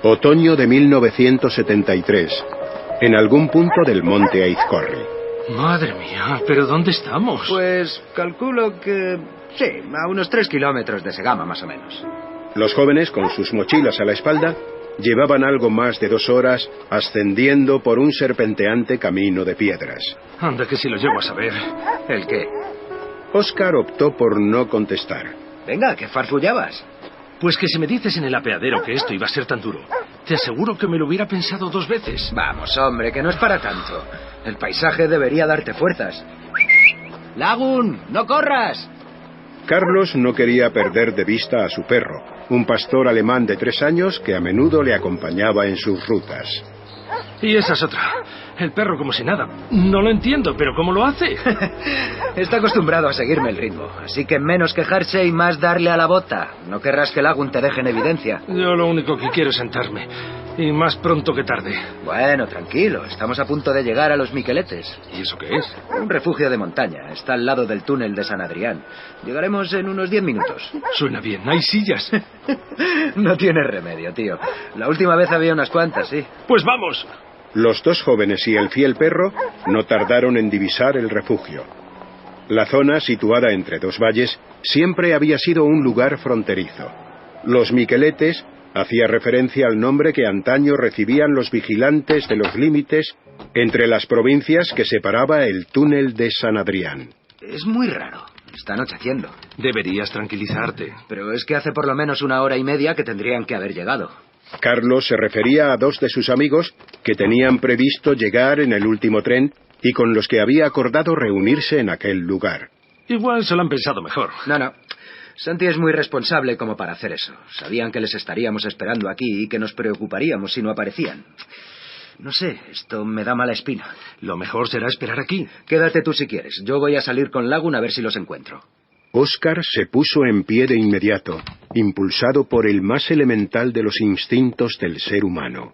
Otoño de 1973. En algún punto del monte Aizcorri. Madre mía, ¿pero dónde estamos? Pues calculo que... sí, a unos 3 kilómetros de Segama, más o menos. Los jóvenes, con sus mochilas a la espalda, llevaban algo más de 2 horas ascendiendo por un serpenteante camino de piedras. Anda, que si lo llego a saber. ¿El qué? Oscar optó por no contestar. Venga, que farfullabas. Pues que si me dices en el apeadero que esto iba a ser tan duro, te aseguro que me lo hubiera pensado 2 veces. Vamos, hombre, que no es para tanto. El paisaje debería darte fuerzas. ¡Lagun, no corras! Carlos no quería perder de vista a su perro, un pastor alemán de 3 años que a menudo le acompañaba en sus rutas. Y esa es otra. El perro como si nada. No lo entiendo, pero ¿cómo lo hace? Está acostumbrado a seguirme el ritmo, así que menos quejarse y más darle a la bota. No querrás que Lagun te deje en evidencia. Yo lo único que quiero es sentarme. Y más pronto que tarde. Bueno, tranquilo. Estamos a punto de llegar a los Miqueletes. ¿Y eso qué es? Un refugio de montaña. Está al lado del túnel de San Adrián. Llegaremos en unos 10 minutos. Suena bien. Hay sillas. No tiene remedio, tío. La última vez había unas cuantas, sí. Pues vamos. Los 2 jóvenes y el fiel perro no tardaron en divisar el refugio. La zona, situada entre 2 valles, siempre había sido un lugar fronterizo. Los Miqueletes hacía referencia al nombre que antaño recibían los vigilantes de los límites entre las provincias que separaba el túnel de San Adrián. Es muy raro. Está anocheciendo. Deberías tranquilizarte. Pero es que hace por lo menos 1 hora y media que tendrían que haber llegado. Carlos se refería a 2 de sus amigos que tenían previsto llegar en el último tren y con los que había acordado reunirse en aquel lugar. Igual se lo han pensado mejor. No. Santi es muy responsable como para hacer eso. Sabían que les estaríamos esperando aquí y que nos preocuparíamos si no aparecían. No sé, esto me da mala espina. Lo mejor será esperar aquí. Quédate tú si quieres. Yo voy a salir con Lagun a ver si los encuentro. Oscar se puso en pie de inmediato, impulsado por el más elemental de los instintos del ser humano,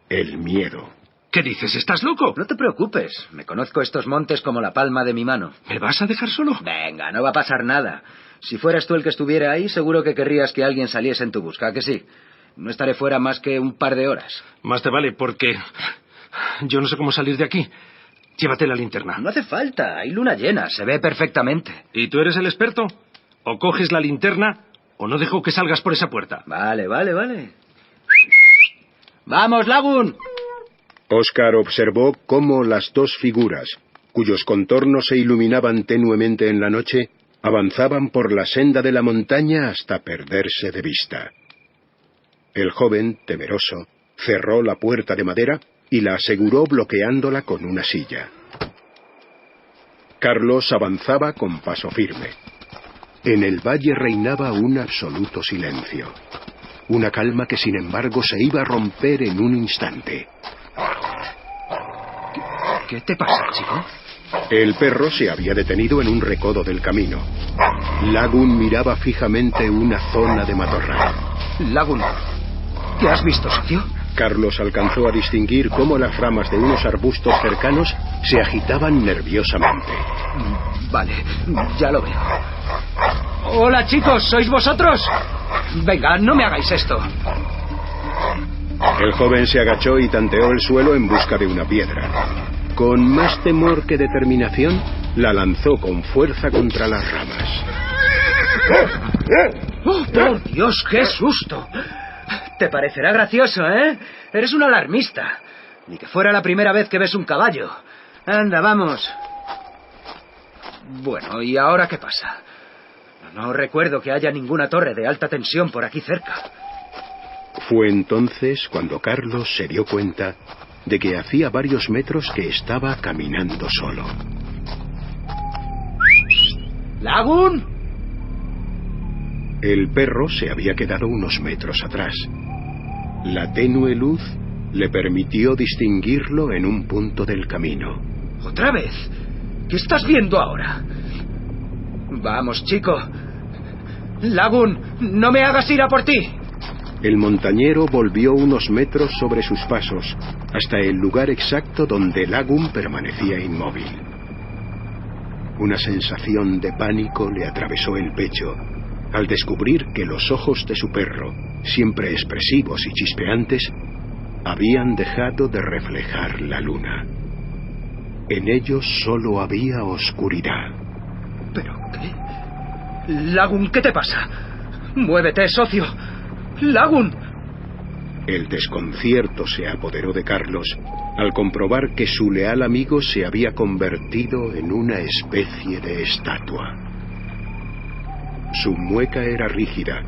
el miedo. ¿Qué dices? ¿Estás loco? No te preocupes. Me conozco estos montes como la palma de mi mano. ¿Me vas a dejar solo? Venga, no va a pasar nada. Si fueras tú el que estuviera ahí, seguro que querrías que alguien saliese en tu busca, ¿a que sí? No estaré fuera más que un par de horas. Más te vale, porque yo no sé cómo salir de aquí. Llévate la linterna. No hace falta, hay luna llena, se ve perfectamente. ¿Y tú eres el experto? O coges la linterna o no dejo que salgas por esa puerta. Vale. ¡Vamos, Lagun! Oscar observó cómo las 2 figuras, cuyos contornos se iluminaban tenuemente en la noche, avanzaban por la senda de la montaña hasta perderse de vista. El joven, temeroso, cerró la puerta de madera y la aseguró bloqueándola con una silla. Carlos avanzaba con paso firme. En el valle reinaba un absoluto silencio. Una calma que sin embargo se iba a romper en un instante. ¿Qué te pasa, chico? El perro se había detenido en un recodo del camino. Lagun miraba fijamente una zona de matorral. Lagun, ¿qué has visto, socio? Carlos alcanzó a distinguir cómo las ramas de unos arbustos cercanos se agitaban nerviosamente. Vale, ya lo veo. Hola, chicos, ¿sois vosotros? Venga, no me hagáis esto. El joven se agachó y tanteó el suelo en busca de una piedra. Con más temor que determinación, la lanzó con fuerza contra las ramas. ¡Oh, por Dios, qué susto! Te parecerá gracioso, ¿eh? Eres un alarmista. Ni que fuera la primera vez que ves un caballo. Anda, vamos. Bueno, ¿y ahora qué pasa? No recuerdo que haya ninguna torre de alta tensión por aquí cerca. Fue entonces cuando Carlos se dio cuenta de que hacía varios metros que estaba caminando solo. ¡Lagun! El perro se había quedado unos metros atrás. La tenue luz le permitió distinguirlo en un punto del camino. ¿Otra vez? ¿Qué estás viendo ahora? Vamos, chico. Lagun, no me hagas ir a por ti. El montañero volvió unos metros sobre sus pasos, hasta el lugar exacto donde Lagun permanecía inmóvil. Una sensación de pánico le atravesó el pecho, al descubrir que los ojos de su perro, siempre expresivos y chispeantes, habían dejado de reflejar la luna. En ellos solo había oscuridad. ¿Pero qué? Lagun, ¿qué te pasa? ¡Muévete, socio! ¡Lagun! El desconcierto se apoderó de Carlos al comprobar que su leal amigo se había convertido en una especie de estatua. Su mueca era rígida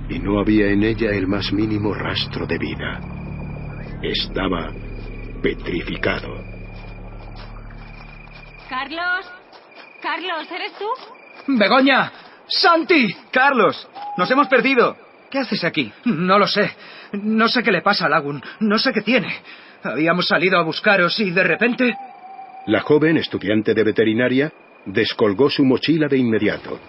y no había en ella el más mínimo rastro de vida. Estaba petrificado. Carlos, Carlos, ¿eres tú? ¡Begoña! ¡Santi! ¡Carlos! ¡Nos hemos perdido! ¿Qué haces aquí? No lo sé. No sé qué le pasa a Lagun. No sé qué tiene. Habíamos salido a buscaros y de repente... La joven estudiante de veterinaria descolgó su mochila de inmediato.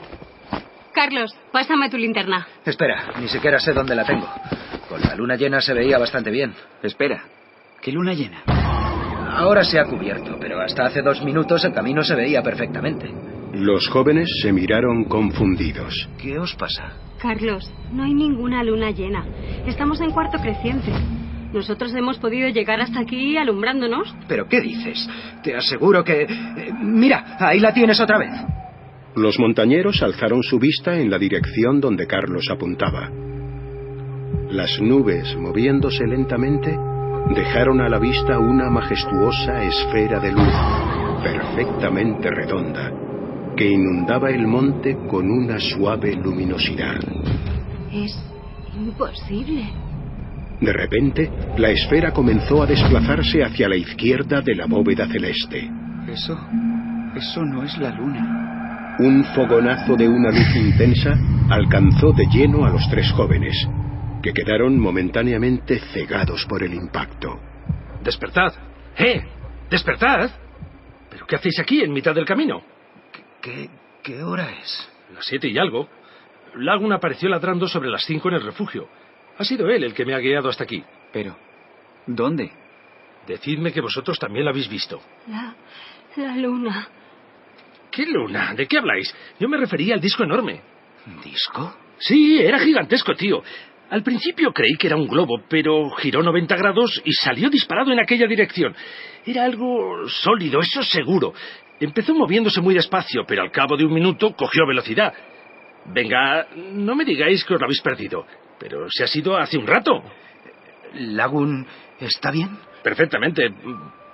Carlos, pásame tu linterna. Espera, ni siquiera sé dónde la tengo. Con la luna llena se veía bastante bien. Espera, ¿qué luna llena? Ahora se ha cubierto, pero hasta hace 2 minutos el camino se veía perfectamente. Los jóvenes se miraron confundidos. ¿Qué os pasa? Carlos, no hay ninguna luna llena. Estamos en cuarto creciente. Nosotros hemos podido llegar hasta aquí alumbrándonos. ¿Pero qué dices? Te aseguro que... mira, ahí la tienes otra vez. Los montañeros alzaron su vista en la dirección donde Carlos apuntaba. Las nubes, moviéndose lentamente, dejaron a la vista una majestuosa esfera de luz, perfectamente redonda, que inundaba el monte con una suave luminosidad. Es imposible. De repente, la esfera comenzó a desplazarse hacia la izquierda de la bóveda celeste. Eso no es la luna. Un fogonazo de una luz intensa alcanzó de lleno a los 3 jóvenes, que quedaron momentáneamente cegados por el impacto. ¡Despertad! ¡Despertad! ¿Pero qué hacéis aquí, en mitad del camino? ¿Qué hora es? Las 7 y algo. Lagun apareció ladrando sobre las 5 en el refugio. Ha sido él el que me ha guiado hasta aquí. Pero, ¿dónde? Decidme que vosotros también la habéis visto. La luna. ¿Qué luna? ¿De qué habláis? Yo me refería al disco enorme. ¿Disco? Sí, era gigantesco, tío. Al principio creí que era un globo, pero giró 90 grados y salió disparado en aquella dirección. Era algo sólido, eso seguro. Empezó moviéndose muy despacio, pero al cabo de 1 minuto cogió velocidad. Venga, no me digáis que os lo habéis perdido, pero se ha sido hace un rato. ¿Lagun está bien? Perfectamente.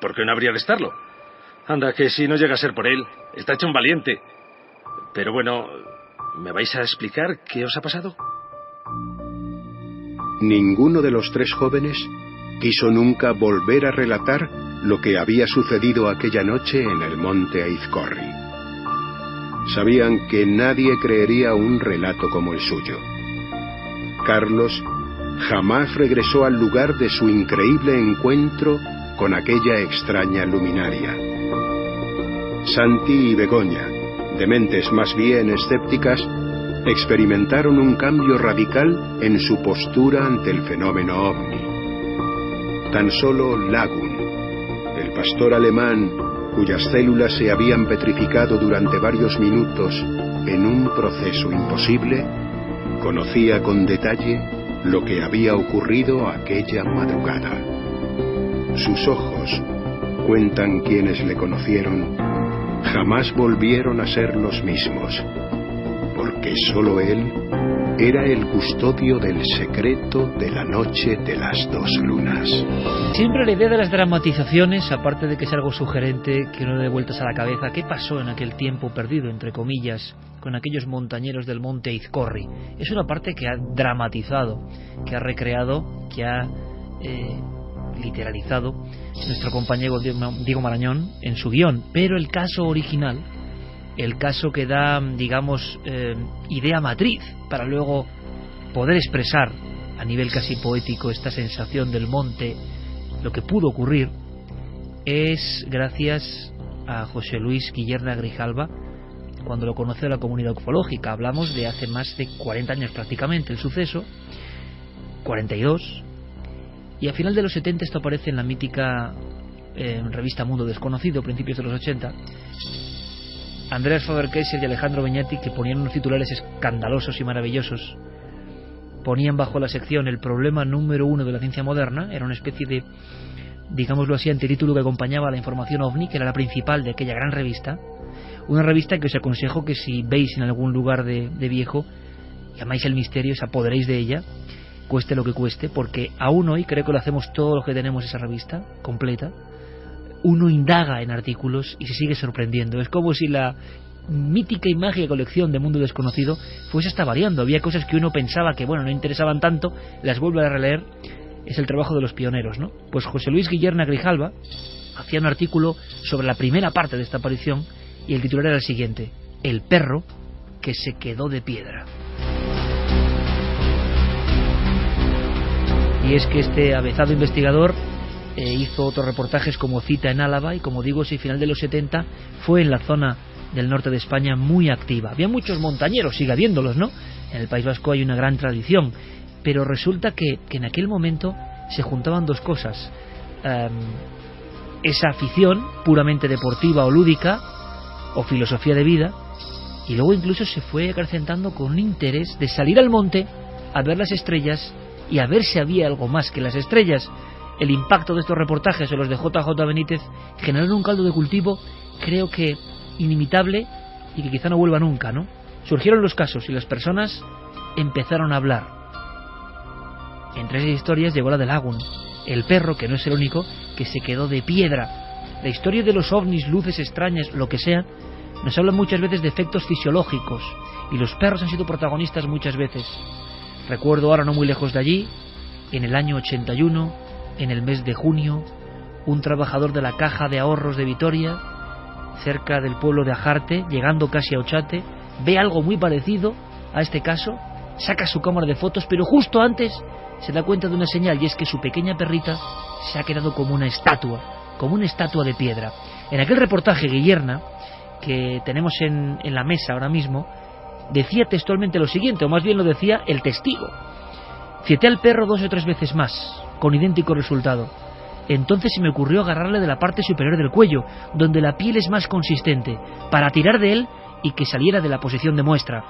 ¿Por qué no habría de estarlo? Anda, que si no llega a ser por él, está hecho un valiente. Pero bueno, ¿me vais a explicar qué os ha pasado? Ninguno de los 3 jóvenes quiso nunca volver a relatar lo que había sucedido aquella noche en el monte Aizcorri. Sabían que nadie creería un relato como el suyo. Carlos jamás regresó al lugar de su increíble encuentro con aquella extraña luminaria. Santi y Begoña, de mentes más bien escépticas, experimentaron un cambio radical en su postura ante el fenómeno ovni. Tan solo Lagun, el pastor alemán cuyas células se habían petrificado durante varios minutos en un proceso imposible, conocía con detalle lo que había ocurrido aquella madrugada. Sus ojos, cuentan quienes le conocieron, jamás volvieron a ser los mismos, porque solo él era el custodio del secreto de la noche de las 2 lunas. Siempre la idea de las dramatizaciones, aparte de que es algo sugerente, que no dé vueltas a la cabeza, ¿qué pasó en aquel tiempo perdido, entre comillas, con aquellos montañeros del monte Aizcorri? Es una parte que ha dramatizado, que ha recreado, que ha literalizado nuestro compañero Diego Marañón en su guión, pero el caso original, el caso que da, digamos, idea matriz para luego poder expresar a nivel casi poético esta sensación del monte, lo que pudo ocurrir, es gracias a José Luis Guillerna Grijalva, cuando lo conoce la comunidad ufológica. Hablamos de hace más de 40 años prácticamente el suceso, 42, y a final de los 70 esto aparece en la mítica revista Mundo Desconocido, principios de los 80. Andreas Faber-Kaiser y Alejandro Beñati, que ponían unos titulares escandalosos y maravillosos. Ponían bajo la sección el problema número 1 de la ciencia moderna. Era una especie de, digámoslo así, antitítulo que acompañaba a la información OVNI, que era la principal de aquella gran revista. Una revista que os aconsejo que si veis en algún lugar de Viejo y amáis el misterio, os apoderéis de ella, cueste lo que cueste, porque aún hoy creo que lo hacemos todo lo que tenemos esa revista completa. Uno indaga en artículos y se sigue sorprendiendo. Es como si la mítica y mágica colección de Mundo Desconocido fuese hasta variando. Había cosas que uno pensaba que, bueno, no interesaban tanto, las vuelve a releer. Es el trabajo de los pioneros, ¿no? Pues José Luis Guillerna Grijalva hacía un artículo sobre la primera parte de esta aparición y el titular era el siguiente: el perro que se quedó de piedra. Y es que este avezado investigador hizo otros reportajes como Cita en Álava, y como digo, ese final de los 70 fue en la zona del norte de España muy activa. Había muchos montañeros, sigue habiéndolos, ¿no? En el País Vasco hay una gran tradición, pero resulta que en aquel momento se juntaban dos cosas: esa afición puramente deportiva o lúdica, o filosofía de vida, y luego incluso se fue acrecentando con un interés de salir al monte a ver las estrellas y a ver si había algo más que las estrellas. El impacto de estos reportajes o los de JJ Benítez generaron un caldo de cultivo, creo que inimitable, y que quizá no vuelva nunca, ¿no? Surgieron los casos y las personas empezaron a hablar. Entre esas historias llegó la de Lagun, el perro, que no es el único, que se quedó de piedra. La historia de los ovnis, luces extrañas, lo que sea, nos habla muchas veces de efectos fisiológicos, y los perros han sido protagonistas muchas veces. Recuerdo ahora, no muy lejos de allí, en el año 81, en el mes de junio, un trabajador de la Caja de Ahorros de Vitoria, cerca del pueblo de Ajarte, llegando casi a Ochate, ve algo muy parecido a este caso, saca su cámara de fotos, pero justo antes se da cuenta de una señal, y es que su pequeña perrita se ha quedado como una estatua de piedra. En aquel reportaje, Guillerna, que tenemos en la mesa ahora mismo, decía textualmente lo siguiente, o más bien lo decía el testigo: cité al perro 2 o 3 veces más, con idéntico resultado. Entonces se me ocurrió agarrarle de la parte superior del cuello, donde la piel es más consistente, para tirar de él y que saliera de la posición de muestra.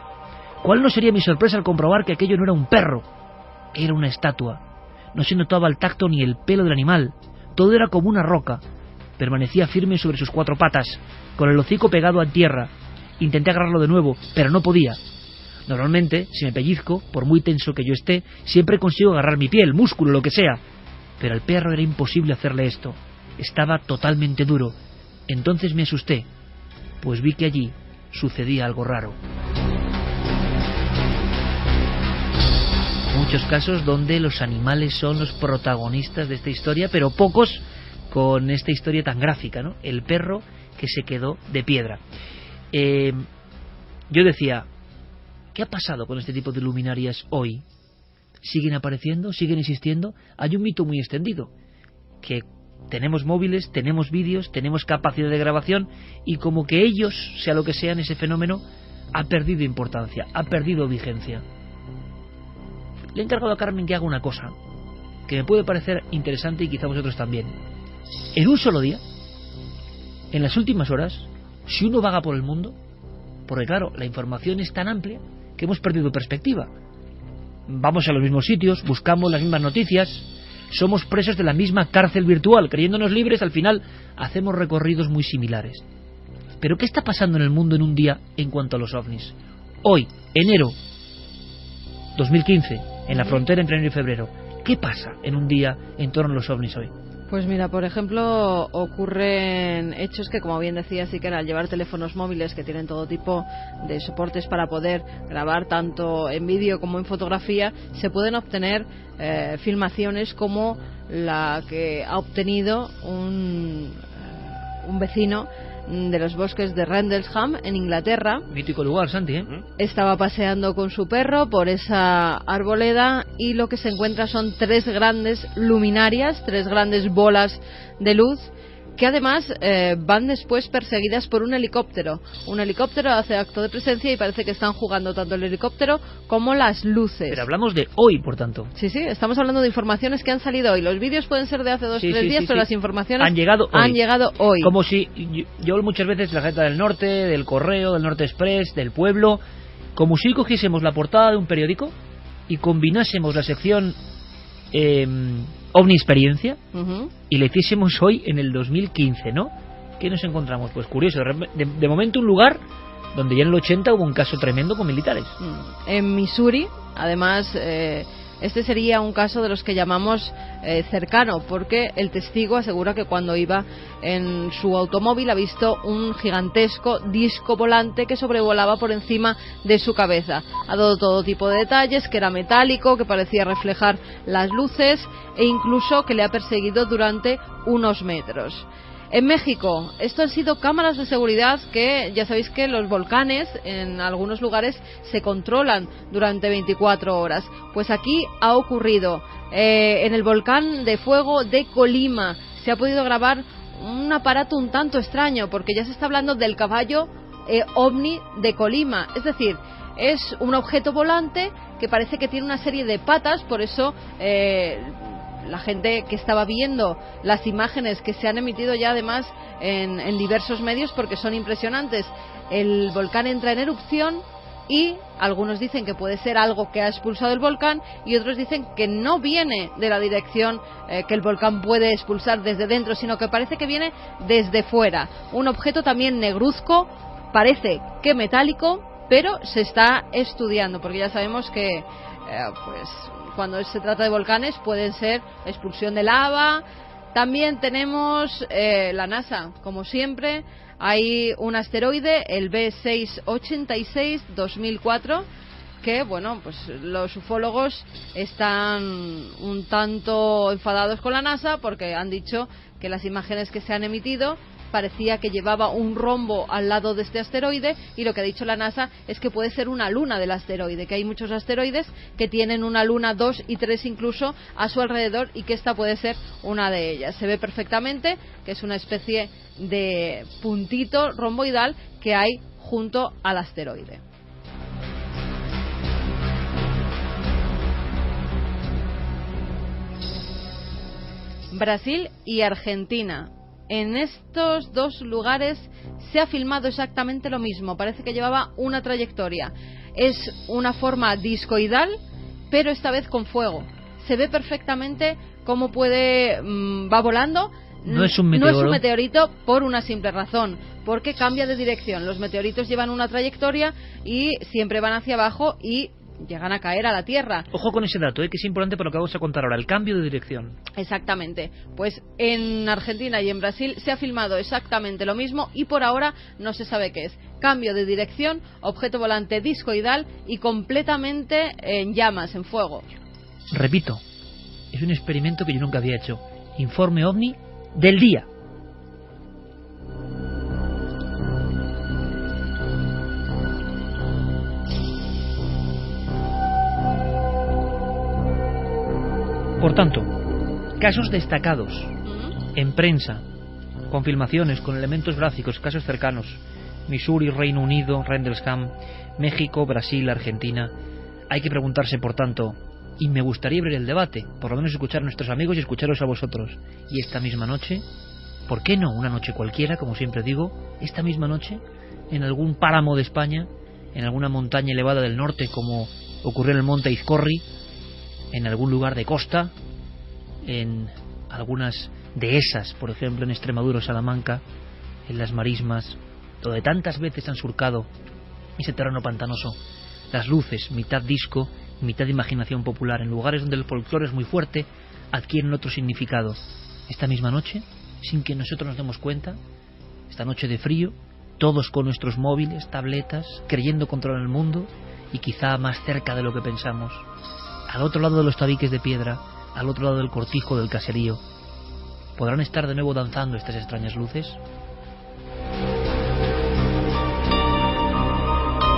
¿Cuál no sería mi sorpresa al comprobar que aquello no era un perro? Era una estatua. No se notaba el tacto ni el pelo del animal. Todo era como una roca. Permanecía firme sobre sus 4 patas, con el hocico pegado a tierra. Intenté agarrarlo de nuevo, pero no podía. Normalmente, si me pellizco, por muy tenso que yo esté, siempre consigo agarrar mi piel, músculo, lo que sea. Pero al perro era imposible hacerle esto. Estaba totalmente duro. Entonces me asusté, pues vi que allí sucedía algo raro. Muchos casos donde los animales son los protagonistas de esta historia, pero pocos con esta historia tan gráfica, ¿no? El perro que se quedó de piedra. Yo decía, ¿qué ha pasado con este tipo de luminarias hoy? ¿Siguen apareciendo? ¿Siguen existiendo? Hay un mito muy extendido, que tenemos móviles, tenemos vídeos, tenemos capacidad de grabación, y como que ellos, sea lo que sean, ese fenómeno ha perdido importancia, ha perdido vigencia. Le he encargado a Carmen que haga una cosa que me puede parecer interesante, y quizá vosotros también. En un solo día, en las últimas horas, si uno vaga por el mundo, porque claro, la información es tan amplia que hemos perdido perspectiva. Vamos a los mismos sitios, buscamos las mismas noticias, somos presos de la misma cárcel virtual, creyéndonos libres, al final hacemos recorridos muy similares. Pero ¿qué está pasando en el mundo en un día en cuanto a los ovnis? Hoy, enero 2015, en la frontera entre enero y febrero, ¿qué pasa en un día en torno a los ovnis hoy? Pues mira, por ejemplo, ocurren hechos que, como bien decía Iker, al llevar teléfonos móviles que tienen todo tipo de soportes para poder grabar tanto en vídeo como en fotografía, se pueden obtener filmaciones como la que ha obtenido un vecino de los bosques de Rendlesham, en Inglaterra. Mítico lugar, Santi, ¿eh? Estaba paseando con su perro por esa arboleda, y lo que se encuentra son 3 grandes luminarias, 3 grandes bolas de luz que además van después perseguidas por un helicóptero. Un helicóptero hace acto de presencia y parece que están jugando tanto el helicóptero como las luces. Pero hablamos de hoy, por tanto. Sí, estamos hablando de informaciones que han salido hoy. Los vídeos pueden ser de hace 2 o 3 días, pero las informaciones han llegado hoy. Como si yo muchas veces la gente del norte, del Correo, del Norte Express, del Pueblo, como si cogiésemos la portada de un periódico y combinásemos la sección OVNI Experiencia y le hiciésemos hoy en el 2015, ¿no? ¿Qué nos encontramos? Pues curioso, de momento un lugar donde ya en el 80 hubo un caso tremendo con militares. En Missouri, además, este sería un caso de los que llamamos cercano, porque el testigo asegura que cuando iba en su automóvil ha visto un gigantesco disco volante que sobrevolaba por encima de su cabeza. Ha dado todo tipo de detalles, que era metálico, que parecía reflejar las luces e incluso que le ha perseguido durante unos metros. En México, esto han sido cámaras de seguridad que, ya sabéis que los volcanes en algunos lugares se controlan durante 24 horas. Pues aquí ha ocurrido. En el volcán de fuego de Colima se ha podido grabar un aparato un tanto extraño, porque ya se está hablando del caballo ovni de Colima. Es decir, es un objeto volante que parece que tiene una serie de patas, por eso la gente que estaba viendo las imágenes que se han emitido ya además en diversos medios, porque son impresionantes. El volcán entra en erupción y algunos dicen que puede ser algo que ha expulsado el volcán y otros dicen que no viene de la dirección que el volcán puede expulsar desde dentro, sino que parece que viene desde fuera. Un objeto también negruzco, parece que metálico, pero se está estudiando, porque ya sabemos que pues cuando se trata de volcanes pueden ser expulsión de lava. También tenemos la NASA, como siempre. Hay un asteroide, el B686-2004, que, bueno, pues los ufólogos están un tanto enfadados con la NASA porque han dicho que las imágenes que se han emitido parecía que llevaba un rombo al lado de este asteroide, y lo que ha dicho la NASA es que puede ser una luna del asteroide, que hay muchos asteroides que tienen una luna, 2 y 3 incluso a su alrededor, y que esta puede ser una de ellas. Se ve perfectamente que es una especie de puntito romboidal que hay junto al asteroide. Brasil y Argentina. En estos dos lugares se ha filmado exactamente lo mismo. Parece que llevaba una trayectoria. Es una forma discoidal, pero esta vez con fuego. Se ve perfectamente cómo va volando. No es un meteoro. No es un meteorito por una simple razón, porque cambia de dirección. Los meteoritos llevan una trayectoria y siempre van hacia abajo y llegan a caer a la Tierra. Ojo con ese dato, que es importante por lo que vamos a contar ahora, el cambio de dirección. Exactamente. Pues en Argentina y en Brasil se ha filmado exactamente lo mismo y por ahora no se sabe qué es. Cambio de dirección, objeto volante discoidal y completamente en llamas, en fuego. Repito, es un experimento que yo nunca había hecho. Informe OVNI del día. Por tanto, casos destacados en prensa, con filmaciones, con elementos gráficos, casos cercanos: Missouri, Reino Unido, Rendlesham, México, Brasil, Argentina. Hay que preguntarse, por tanto, y me gustaría abrir el debate, por lo menos escuchar a nuestros amigos y escucharos a vosotros. Y esta misma noche, ¿por qué no una noche cualquiera, como siempre digo, esta misma noche, en algún páramo de España, en alguna montaña elevada del norte, como ocurrió en el monte Izcorri, en algún lugar de costa, en algunas dehesas, por ejemplo en Extremadura o Salamanca, en las marismas, donde tantas veces han surcado ese terreno pantanoso las luces, mitad disco, mitad imaginación popular, en lugares donde el folclore es muy fuerte, adquieren otro significado. Esta misma noche, sin que nosotros nos demos cuenta, esta noche de frío, todos con nuestros móviles, tabletas, creyendo controlar el mundo, y quizá más cerca de lo que pensamos, al otro lado de los tabiques de piedra, al otro lado del cortijo del caserío, ¿podrán estar de nuevo danzando estas extrañas luces?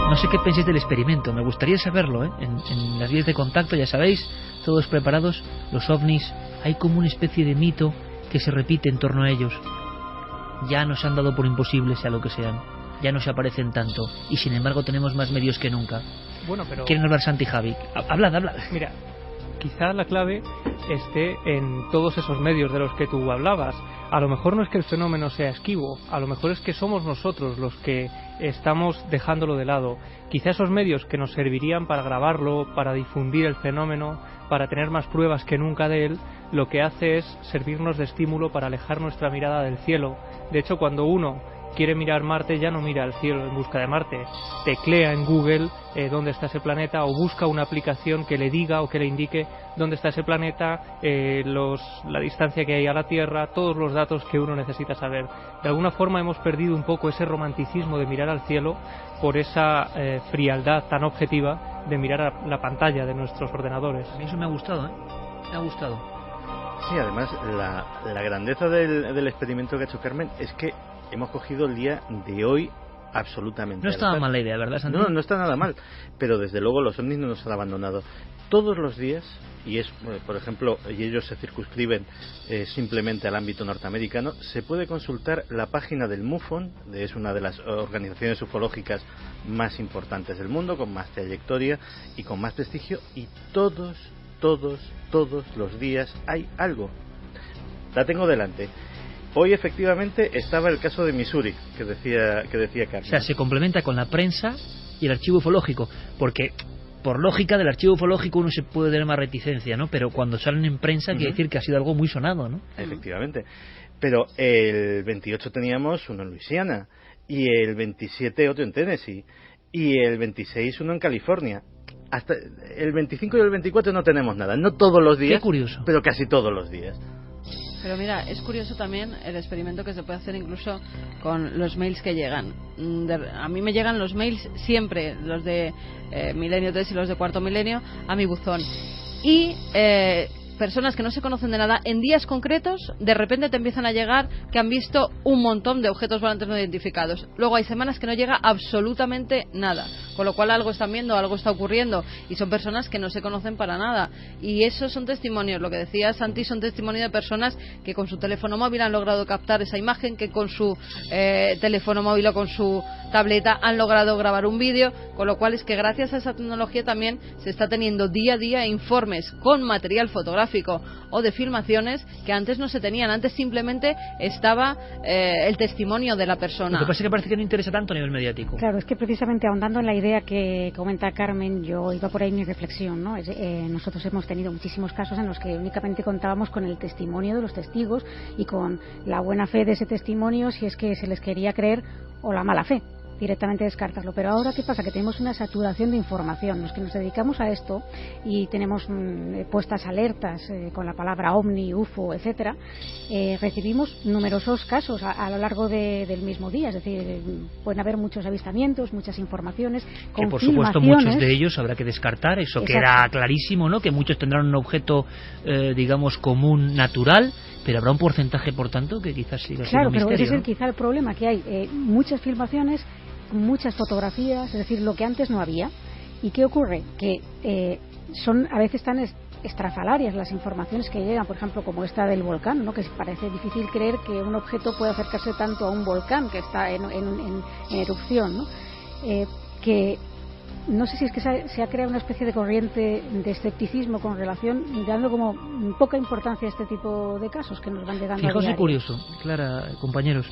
No sé qué penséis del experimento, me gustaría saberlo, ¿eh? En las vías de contacto, ya sabéis, todos preparados. Los ovnis, hay como una especie de mito que se repite en torno a ellos. ya nos han dado por imposibles, sea lo que sean. Ya no se aparecen tanto. Y sin embargo tenemos más medios que nunca. Bueno, pero... Quieren hablar Santi y Javi. Hablad. Mira, quizá la clave esté en todos esos medios de los que tú hablabas. A lo mejor no es que el fenómeno sea esquivo, a lo mejor es que somos nosotros los que estamos dejándolo de lado. Quizá esos medios que nos servirían para grabarlo, para difundir el fenómeno, para tener más pruebas que nunca de él, lo que hace es servirnos de estímulo para alejar nuestra mirada del cielo. De hecho, cuando uno quiere mirar Marte, ya no mira al cielo en busca de Marte, teclea en Google dónde está ese planeta, o busca una aplicación que le diga o que le indique dónde está ese planeta, la distancia que hay a la Tierra, todos los datos que uno necesita saber. De alguna forma hemos perdido un poco ese romanticismo de mirar al cielo por esa frialdad tan objetiva de mirar a la pantalla de nuestros ordenadores. A mí eso me ha gustado, me ha gustado. Sí, además la grandeza del experimento que ha hecho Carmen es que hemos cogido el día de hoy absolutamente. No estaba mal la idea, ¿verdad, Santi? No está nada mal, pero desde luego los ovnis no nos han abandonado. Todos los días, y es, por ejemplo, y ellos se circunscriben simplemente al ámbito norteamericano, se puede consultar la página del MUFON, es una de las organizaciones ufológicas más importantes del mundo, con más trayectoria y con más prestigio, y todos los días hay algo. La tengo delante. Hoy efectivamente estaba el caso de Missouri, que decía Carmen. O sea, se complementa con la prensa y el archivo ufológico, porque por lógica del archivo ufológico uno se puede tener más reticencia, ¿no? Pero cuando salen en prensa quiere decir que ha sido algo muy sonado, ¿no? Efectivamente. Pero el 28 teníamos uno en Luisiana, y el 27 otro en Tennessee, y el 26 uno en California. Hasta el 25 y el 24 no tenemos nada, no todos los días. Qué curioso. Pero casi todos los días. Pero mira, es curioso también el experimento que se puede hacer incluso con los mails que llegan. A mí me llegan los mails siempre, los de Milenio 3 y los de Cuarto Milenio, a mi buzón. Y personas que no se conocen de nada, en días concretos, de repente te empiezan a llegar que han visto un montón de objetos volantes no identificados. Luego hay semanas que no llega absolutamente nada, con lo cual algo están viendo, algo está ocurriendo, y son personas que no se conocen para nada. Y esos son testimonios, lo que decía Santi, son testimonios de personas que con su teléfono móvil han logrado captar esa imagen, que con su teléfono móvil o con su tableta han logrado grabar un vídeo, con lo cual es que gracias a esa tecnología también se está teniendo día a día informes con material fotográfico o de filmaciones que antes no se tenían. Antes simplemente estaba el testimonio de la persona. Lo que pasa es que parece que no interesa tanto a nivel mediático. Claro, es que precisamente ahondando en la idea que comenta Carmen, yo iba por ahí mi reflexión, ¿no? Nosotros hemos tenido muchísimos casos en los que únicamente contábamos con el testimonio de los testigos y con la buena fe de ese testimonio, si es que se les quería creer, o la mala fe, directamente descartarlo. Pero ahora, ¿qué pasa? Que tenemos una saturación de información. Los que nos dedicamos a esto y tenemos puestas alertas con la palabra ovni, UFO, etcétera, recibimos numerosos casos a lo largo del mismo día. Es decir, pueden haber muchos avistamientos, muchas informaciones, que por supuesto muchos de ellos habrá que descartar. Eso queda clarísimo, ¿no? Que muchos tendrán un objeto, digamos, común, natural, pero habrá un porcentaje, por tanto, que quizás siga siendo un misterio. Claro, pero ese es quizá el problema, que hay muchas filmaciones, muchas fotografías, es decir, lo que antes no había. ¿Y qué ocurre? Que son a veces tan estrafalarias las informaciones que llegan, por ejemplo, como esta del volcán, ¿no? Que parece difícil creer que un objeto pueda acercarse tanto a un volcán que está en erupción, ¿no? Que no sé si es que se ha creado una especie de corriente de escepticismo con relación, dando como poca importancia a este tipo de casos que nos van llegando. Fijaos qué curioso, Clara, compañeros.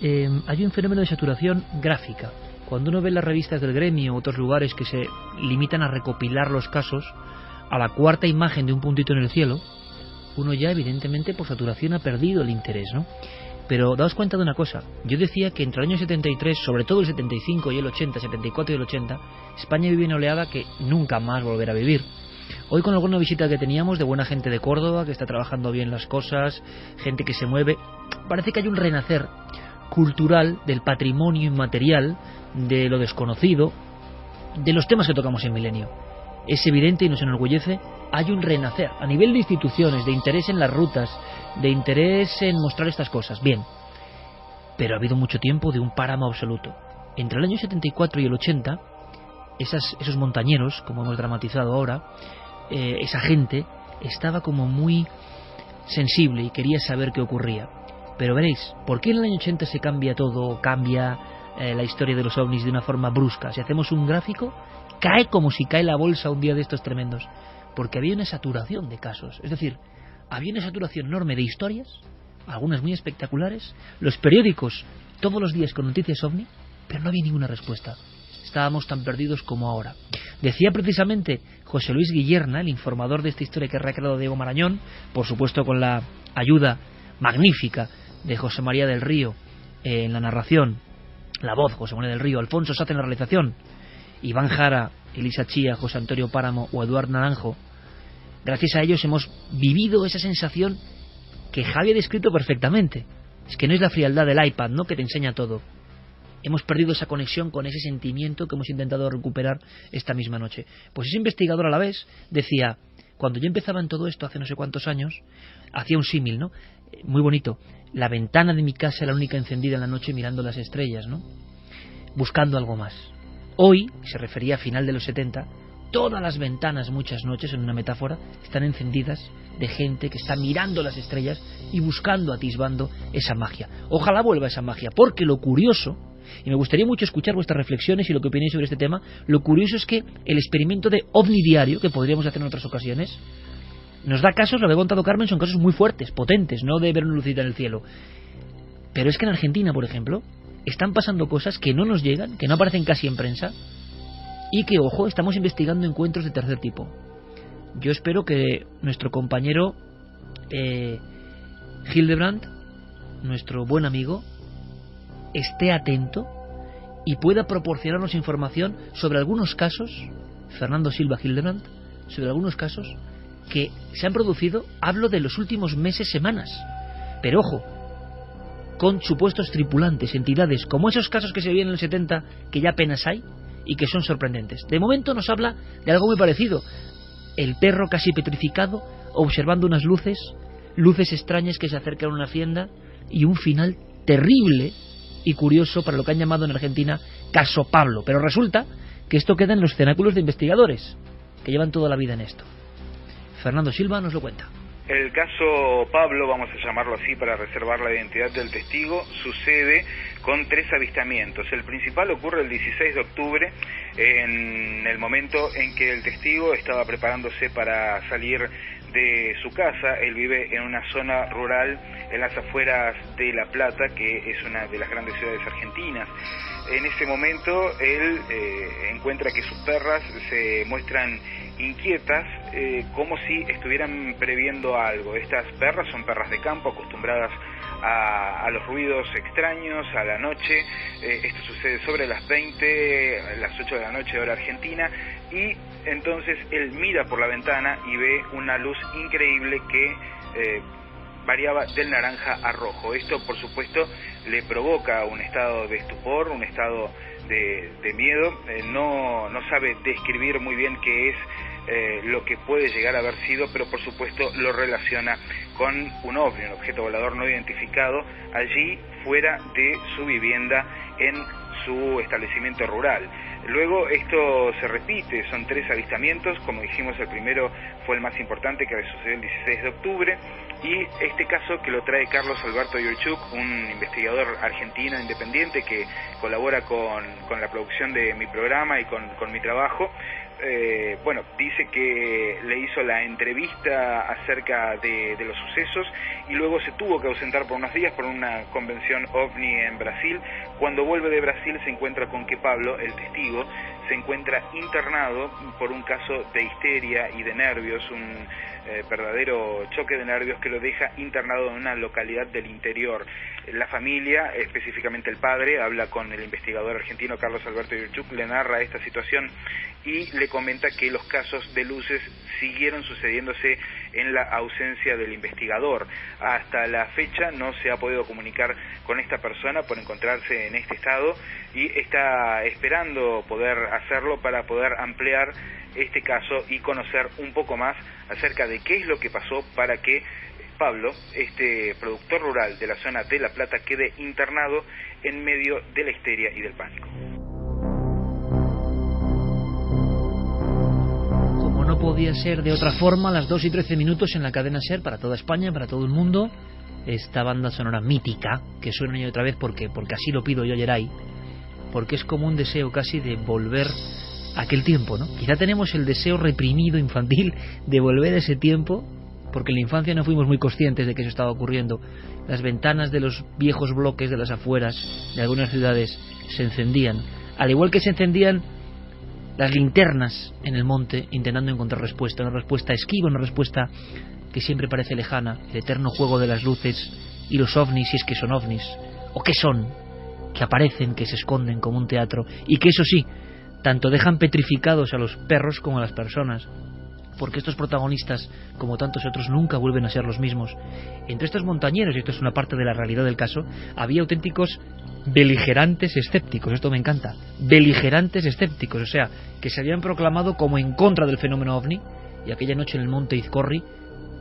Hay un fenómeno de saturación gráfica. Cuando uno ve las revistas del gremio u otros lugares que se limitan a recopilar los casos, a la cuarta imagen de un puntito en el cielo, uno ya evidentemente por saturación ha perdido el interés, ¿no? Pero daos cuenta de una cosa. Yo decía que entre el año 73, sobre todo el 75 y el 80, 74 y el 80, España vive una oleada que nunca más volverá a vivir. Hoy, con alguna visita que teníamos de buena gente de Córdoba, que está trabajando bien las cosas, gente que se mueve, parece que hay un renacer cultural del patrimonio inmaterial, de lo desconocido, de los temas que tocamos en Milenio. Es evidente y nos enorgullece, hay un renacer a nivel de instituciones, de interés en las rutas, de interés en mostrar estas cosas. Bien, pero ha habido mucho tiempo de un páramo absoluto. Entre el año 74 y el 80, esos montañeros, como hemos dramatizado ahora, esa gente estaba como muy sensible y quería saber qué ocurría. Pero veréis, ¿por qué en el año 80 se cambia todo, cambia la historia de los ovnis de una forma brusca? Si hacemos un gráfico, cae como si cae la bolsa un día de estos tremendos. Porque había una saturación de casos. Es decir, había una saturación enorme de historias, algunas muy espectaculares, los periódicos todos los días con noticias ovni, pero no había ninguna respuesta. Estábamos tan perdidos como ahora. Decía precisamente José Luis Guillerna, el informador de esta historia que ha recreado Diego Marañón, por supuesto con la ayuda magnífica de José María del Río en la narración, la voz José María del Río, Alfonso Saz en la realización, Iván Jara, Elisa Chía, José Antonio Páramo o Eduard Naranjo. Gracias a ellos hemos vivido esa sensación que Javi ha descrito perfectamente. Es que no es la frialdad del iPad, ¿no?, que te enseña todo. Hemos perdido esa conexión con ese sentimiento que hemos intentado recuperar esta misma noche. Pues ese investigador a la vez decía, cuando yo empezaba en todo esto hace no sé cuántos años, hacía un símil, ¿no? Muy bonito. La ventana de mi casa era la única encendida en la noche mirando las estrellas, ¿no? Buscando algo más. Hoy, se refería a final de los 70, todas las ventanas muchas noches, en una metáfora, están encendidas de gente que está mirando las estrellas y buscando, atisbando esa magia. Ojalá vuelva esa magia, porque lo curioso, y me gustaría mucho escuchar vuestras reflexiones y lo que opinéis sobre este tema, lo curioso es que el experimento de ovni diario, que podríamos hacer en otras ocasiones, nos da casos, lo había contado Carmen, son casos muy fuertes, potentes, no de ver una lucita en el cielo. Pero es que en Argentina, por ejemplo, están pasando cosas que no nos llegan, que no aparecen casi en prensa, y que, ojo, estamos investigando encuentros de tercer tipo. Yo espero que nuestro compañero Hildebrand, nuestro buen amigo, esté atento y pueda proporcionarnos información sobre algunos casos, Fernando Silva Hildebrand, sobre algunos casos que se han producido, hablo de los últimos meses, semanas, pero ojo, con supuestos tripulantes, entidades, como esos casos que se vivían en el 70, que ya apenas hay, y que son sorprendentes. De momento nos habla de algo muy parecido, el perro casi petrificado, observando unas luces extrañas que se acercan a una hacienda, y un final terrible y curioso para lo que han llamado en Argentina caso Pablo. Pero resulta que esto queda en los cenáculos de investigadores, que llevan toda la vida en esto. Fernando Silva nos lo cuenta. El caso Pablo, vamos a llamarlo así para reservar la identidad del testigo, sucede con 3 avistamientos. El principal ocurre el 16 de octubre, en el momento en que el testigo estaba preparándose para salir de su casa. Él vive en una zona rural en las afueras de La Plata, que es una de las grandes ciudades argentinas. En ese momento él encuentra que sus perras se muestran inquietas, como si estuvieran previendo algo. Estas perras son perras de campo, acostumbradas a los ruidos extraños, a la noche. Esto sucede sobre las 8 de la noche, hora argentina, y entonces él mira por la ventana y ve una luz increíble que variaba del naranja a rojo. Esto, por supuesto, le provoca un estado de estupor, un estado de miedo. No sabe describir muy bien qué es lo que puede llegar a haber sido, pero por supuesto lo relaciona con un ovni, un objeto volador no identificado, allí fuera de su vivienda en su establecimiento rural. Luego esto se repite, son 3 avistamientos, como dijimos, el primero fue el más importante, que sucedió el 16 de octubre, y este caso que lo trae Carlos Alberto Yurchuk, un investigador argentino independiente que colabora con la producción de mi programa y con mi trabajo. Dice que le hizo la entrevista acerca de los sucesos y luego se tuvo que ausentar por unos días por una convención ovni en Brasil. Cuando vuelve de Brasil se encuentra con que Pablo, el testigo, se encuentra internado por un caso de histeria y de nervios, un verdadero choque de nervios que lo deja internado en una localidad del interior. La familia, específicamente el padre, habla con el investigador argentino Carlos Alberto Yurchuk, le narra esta situación y le comenta que los casos de luces siguieron sucediéndose en la ausencia del investigador. Hasta la fecha no se ha podido comunicar con esta persona por encontrarse en este estado y está esperando poder hacerlo para poder ampliar este caso y conocer un poco más acerca de qué es lo que pasó para que Pablo, este productor rural de la zona de La Plata, quede internado en medio de la histeria y del pánico. no podía ser de otra forma, a las 2:13 en la cadena SER, para toda España, para todo el mundo, esta banda sonora mítica, que suena una y otra vez porque así lo pido yo, Yeray, porque es como un deseo casi de volver a aquel tiempo, ¿no? Quizá tenemos el deseo reprimido infantil de volver a ese tiempo, porque en la infancia no fuimos muy conscientes de que eso estaba ocurriendo. Las ventanas de los viejos bloques de las afueras de algunas ciudades se encendían, al igual que se encendían las linternas en el monte intentando encontrar respuesta, una respuesta esquiva, una respuesta que siempre parece lejana, el eterno juego de las luces y los ovnis, si es que son ovnis, o qué son, que aparecen, que se esconden como un teatro, y que eso sí, tanto dejan petrificados a los perros como a las personas, porque estos protagonistas, como tantos otros, nunca vuelven a ser los mismos. Entre estos montañeros, y esto es una parte de la realidad del caso, había auténticos beligerantes escépticos, esto me encanta, beligerantes escépticos, o sea, que se habían proclamado como en contra del fenómeno ovni, y aquella noche en el monte Izcorri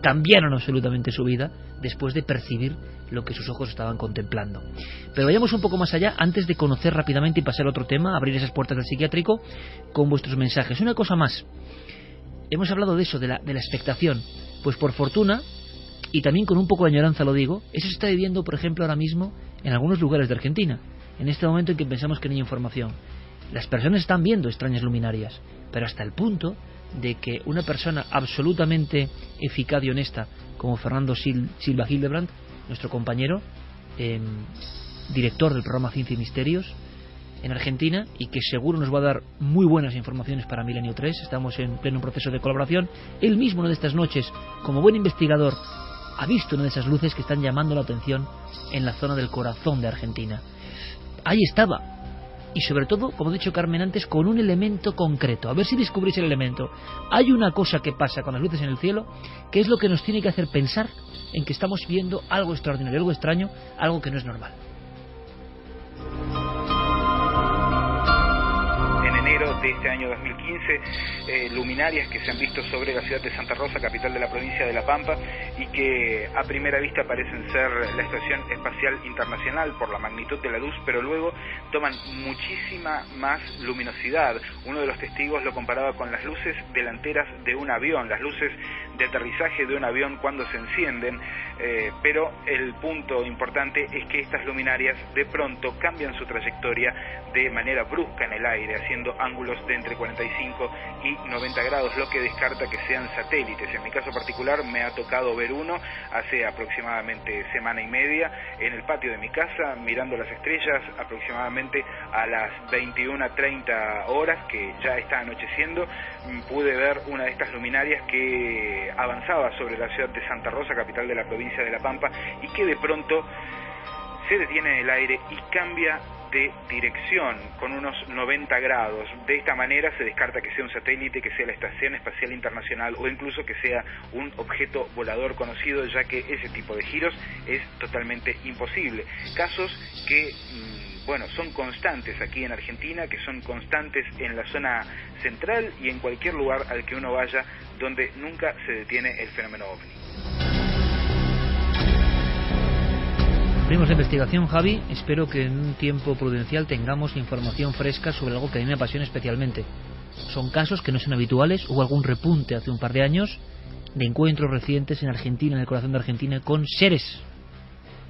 cambiaron absolutamente su vida después de percibir lo que sus ojos estaban contemplando. Pero vayamos un poco más allá antes de conocer rápidamente y pasar a otro tema, abrir esas puertas del psiquiátrico con vuestros mensajes. Una cosa más, hemos hablado de eso, de la expectación, pues por fortuna, y también con un poco de añoranza lo digo, eso se está viviendo, por ejemplo, ahora mismo en algunos lugares de Argentina, en este momento en que pensamos que no hay información. Las personas están viendo extrañas luminarias, pero hasta el punto de que una persona absolutamente eficaz y honesta como Fernando Silva Hildebrand, nuestro compañero, director del programa Ciencia y Misterios en Argentina, y que seguro nos va a dar muy buenas informaciones para Milenio 3, estamos en pleno proceso de colaboración, él mismo una de estas noches, como buen investigador, ha visto una de esas luces que están llamando la atención en la zona del corazón de Argentina. Ahí estaba. Y sobre todo, como ha dicho Carmen antes, con un elemento concreto. A ver si descubrís el elemento. Hay una cosa que pasa con las luces en el cielo, que es lo que nos tiene que hacer pensar en que estamos viendo algo extraordinario, algo extraño, algo que no es normal. De este año 2015, luminarias que se han visto sobre la ciudad de Santa Rosa, capital de la provincia de La Pampa, y que a primera vista parecen ser la Estación Espacial Internacional por la magnitud de la luz, pero luego toman muchísima más luminosidad. Uno de los testigos lo comparaba con las luces delanteras de un avión, las luces de aterrizaje de un avión cuando se encienden, pero el punto importante es que estas luminarias de pronto cambian su trayectoria de manera brusca en el aire, haciendo ángulos de entre 45 y 90 grados, lo que descarta que sean satélites. En mi caso particular me ha tocado ver uno hace aproximadamente semana y media en el patio de mi casa, mirando las estrellas, aproximadamente a las 21:30 horas, que ya está anocheciendo. Pude ver una de estas luminarias que avanzaba sobre la ciudad de Santa Rosa, capital de la provincia de La Pampa, y que de pronto se detiene en el aire y cambia de dirección con unos 90 grados. De esta manera se descarta que sea un satélite, que sea la Estación Espacial Internacional o incluso que sea un objeto volador conocido, ya que ese tipo de giros es totalmente imposible. Casos que son constantes aquí en Argentina, que son constantes en la zona central y en cualquier lugar al que uno vaya donde nunca se detiene el fenómeno ovni. Abrimos la investigación, Javi. Espero que en un tiempo prudencial tengamos información fresca sobre algo que a mí me apasiona especialmente. Son casos que no son habituales. Hubo algún repunte hace un par de años de encuentros recientes en Argentina, en el corazón de Argentina, con seres.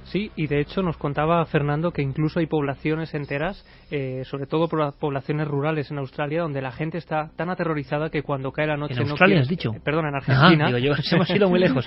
Sí, y de hecho nos contaba Fernando que incluso hay poblaciones enteras, sobre todo poblaciones rurales en Australia, donde la gente está tan aterrorizada que cuando cae la noche... ¿En Australia no quiere... has dicho? Perdón, en Argentina. Digo yo, hemos ido muy lejos.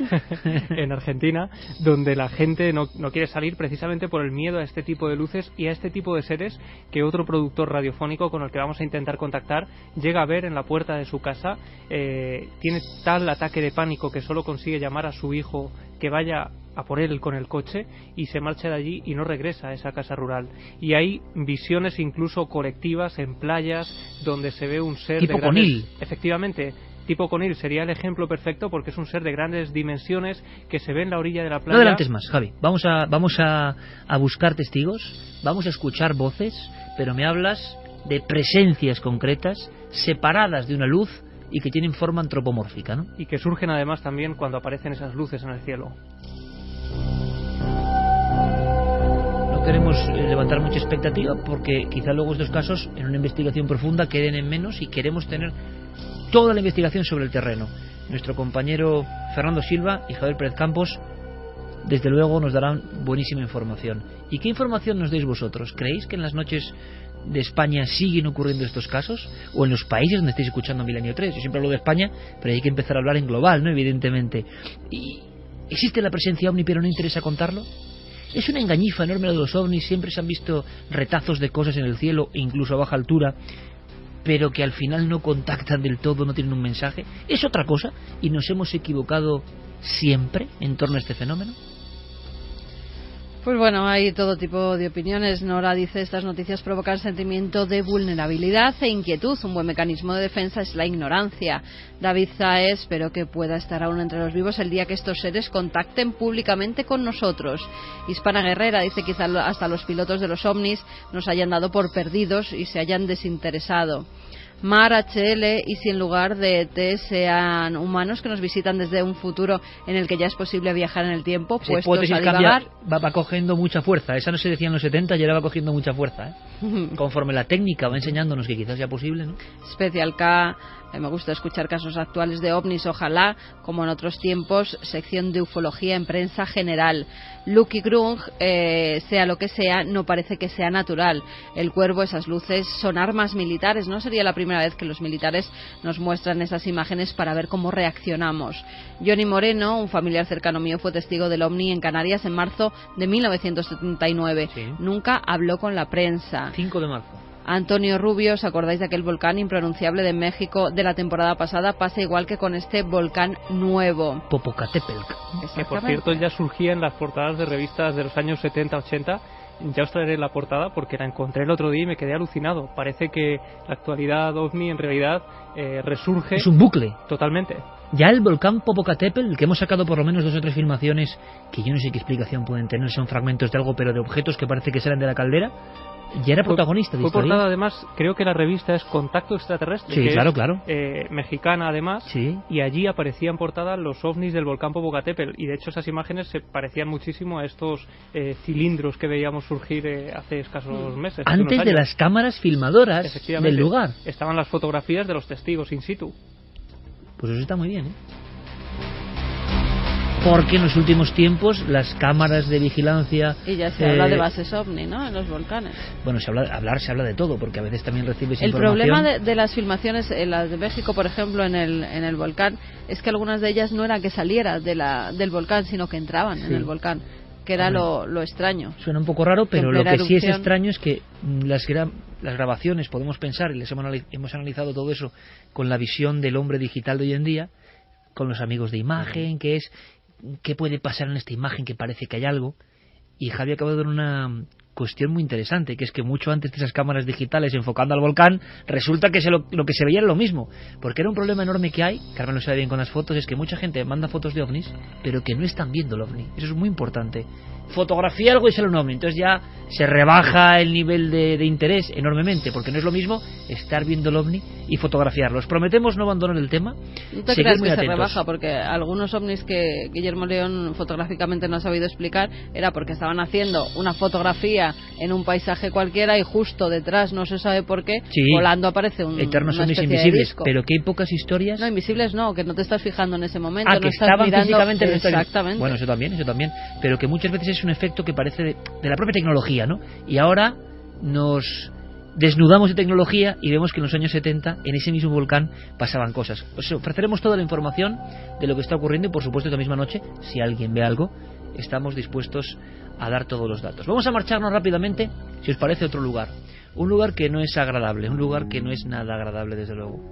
En Argentina, donde la gente no quiere salir precisamente por el miedo a este tipo de luces y a este tipo de seres que otro productor radiofónico con el que vamos a intentar contactar llega a ver en la puerta de su casa. Tiene tal ataque de pánico que solo consigue llamar a su hijo que vaya a por él con el coche y se marcha de allí y no regresa a esa casa rural. Y hay visiones incluso colectivas en playas donde se ve un ser tipo de grandes... Conil. Efectivamente, tipo Conil sería el ejemplo perfecto porque es un ser de grandes dimensiones que se ve en la orilla de la playa. No adelantes más, Javi. Vamos a buscar testigos, vamos a escuchar voces, pero me hablas de presencias concretas separadas de una luz y que tienen forma antropomórfica, ¿no? Y que surgen además también cuando aparecen esas luces en el cielo. No queremos levantar mucha expectativa porque quizá luego estos casos en una investigación profunda queden en menos y queremos tener toda la investigación sobre el terreno. Nuestro compañero Fernando Silva y Javier Pérez Campos, desde luego, nos darán buenísima información. ¿Y qué información nos deis vosotros? ¿Creéis que en las noches de España siguen ocurriendo estos casos? ¿O en los países donde estáis escuchando Milenio 3? Yo siempre hablo de España, pero hay que empezar a hablar en global, ¿no? Evidentemente. ¿Y existe la presencia ovni pero no interesa contarlo? Es una engañifa enorme lo de los ovnis. Siempre se han visto retazos de cosas en el cielo, incluso a baja altura, pero que al final no contactan del todo, no tienen un mensaje. ¿Es otra cosa? ¿Y nos hemos equivocado siempre en torno a este fenómeno? Pues bueno, hay todo tipo de opiniones. Nora dice: estas noticias provocan sentimiento de vulnerabilidad e inquietud. Un buen mecanismo de defensa es la ignorancia. David Zae: espero que pueda estar aún entre los vivos el día que estos seres contacten públicamente con nosotros. Hispana Guerrera dice: quizá hasta los pilotos de los ovnis nos hayan dado por perdidos y se hayan desinteresado. Mar HL: y si en lugar de ET sean humanos que nos visitan desde un futuro en el que ya es posible viajar en el tiempo, puestos a divagar. Va cogiendo mucha fuerza. Esa no se decía en los 70 y ahora va cogiendo mucha fuerza, ¿eh? Conforme la técnica va enseñándonos que quizás sea posible, ¿no? Special K: me gusta escuchar casos actuales de ovnis, ojalá, como en otros tiempos, sección de ufología en prensa general. Lucky Grung: sea lo que sea, no parece que sea natural. El Cuervo: esas luces son armas militares. No sería la primera vez que los militares nos muestran esas imágenes para ver cómo reaccionamos. Johnny Moreno: un familiar cercano mío fue testigo del ovni en Canarias en marzo de 1979. Sí. Nunca habló con la prensa. 5 de marzo. Antonio Rubio: ¿os acordáis de aquel volcán impronunciable de México de la temporada pasada? Pasa igual que con este volcán nuevo. Popocatépetl. Que por cierto ya surgía en las portadas de revistas de los años 70-80. Ya os traeré la portada porque la encontré el otro día y me quedé alucinado. Parece que la actualidad ovni en realidad resurge. Es un bucle. Totalmente. Ya el volcán Popocatépetl, que hemos sacado por lo menos 2 o 3 filmaciones, que yo no sé qué explicación pueden tener, son fragmentos de algo, pero de objetos que parece que salen de la caldera, ya era protagonista de historia. Fue portada, además, creo que la revista es Contacto Extraterrestre. Sí, que claro, es, claro. Mexicana, además. Sí. Y allí aparecían portadas los ovnis del volcán Popocatépetl. Y de hecho esas imágenes se parecían muchísimo a estos cilindros que veíamos surgir hace escasos meses. Antes de las cámaras filmadoras del lugar. Estaban las fotografías de los testigos in situ. Pues eso está muy bien, ¿eh? Porque en los últimos tiempos las cámaras de vigilancia... Y ya se habla de bases ovni, ¿no?, en los volcanes. Bueno, se habla de todo, porque a veces también recibes información. El problema de las filmaciones, las de México, por ejemplo, en el volcán, es que algunas de ellas no eran que saliera del volcán, sino que entraban en el volcán, que era lo extraño. Suena un poco raro, pero lo que sí es extraño es que las grabaciones, podemos pensar, y hemos analizado todo eso con la visión del hombre digital de hoy en día, con los amigos de imagen, que es... ¿Qué puede pasar en esta imagen que parece que hay algo? Y Javi acaba de dar una cuestión muy interesante, que es que mucho antes de esas cámaras digitales enfocando al volcán, resulta que lo que se veía era lo mismo, porque era un problema enorme que hay, Carmen lo sabe bien con las fotos, es que mucha gente manda fotos de ovnis, pero que no están viendo el ovni. Eso es muy importante. Fotografía algo y sale un ovni, entonces ya se rebaja el nivel de interés enormemente, porque no es lo mismo estar viendo el ovni y fotografiarlo. Os prometemos no abandonar el tema. No te creas que se rebaja, porque algunos ovnis que Guillermo León fotográficamente no ha sabido explicar era porque estaban haciendo una fotografía en un paisaje cualquiera y justo detrás, no se sabe por qué, volando aparece eternos ovnis invisibles, pero que hay pocas historias. No, invisibles no, que no te estás fijando en ese momento, que no estás estaban mirando físicamente. Exactamente. Bueno, eso también, pero que muchas veces es un efecto que parece de la propia tecnología, ¿no? Y ahora nos desnudamos de tecnología y vemos que en los años 70 en ese mismo volcán pasaban cosas. Os ofreceremos toda la información de lo que está ocurriendo y por supuesto esta misma noche, si alguien ve algo, estamos dispuestos a dar todos los datos. Vamos a marcharnos rápidamente, si os parece, a otro lugar. Un lugar que no es agradable, un lugar que no es nada agradable, desde luego.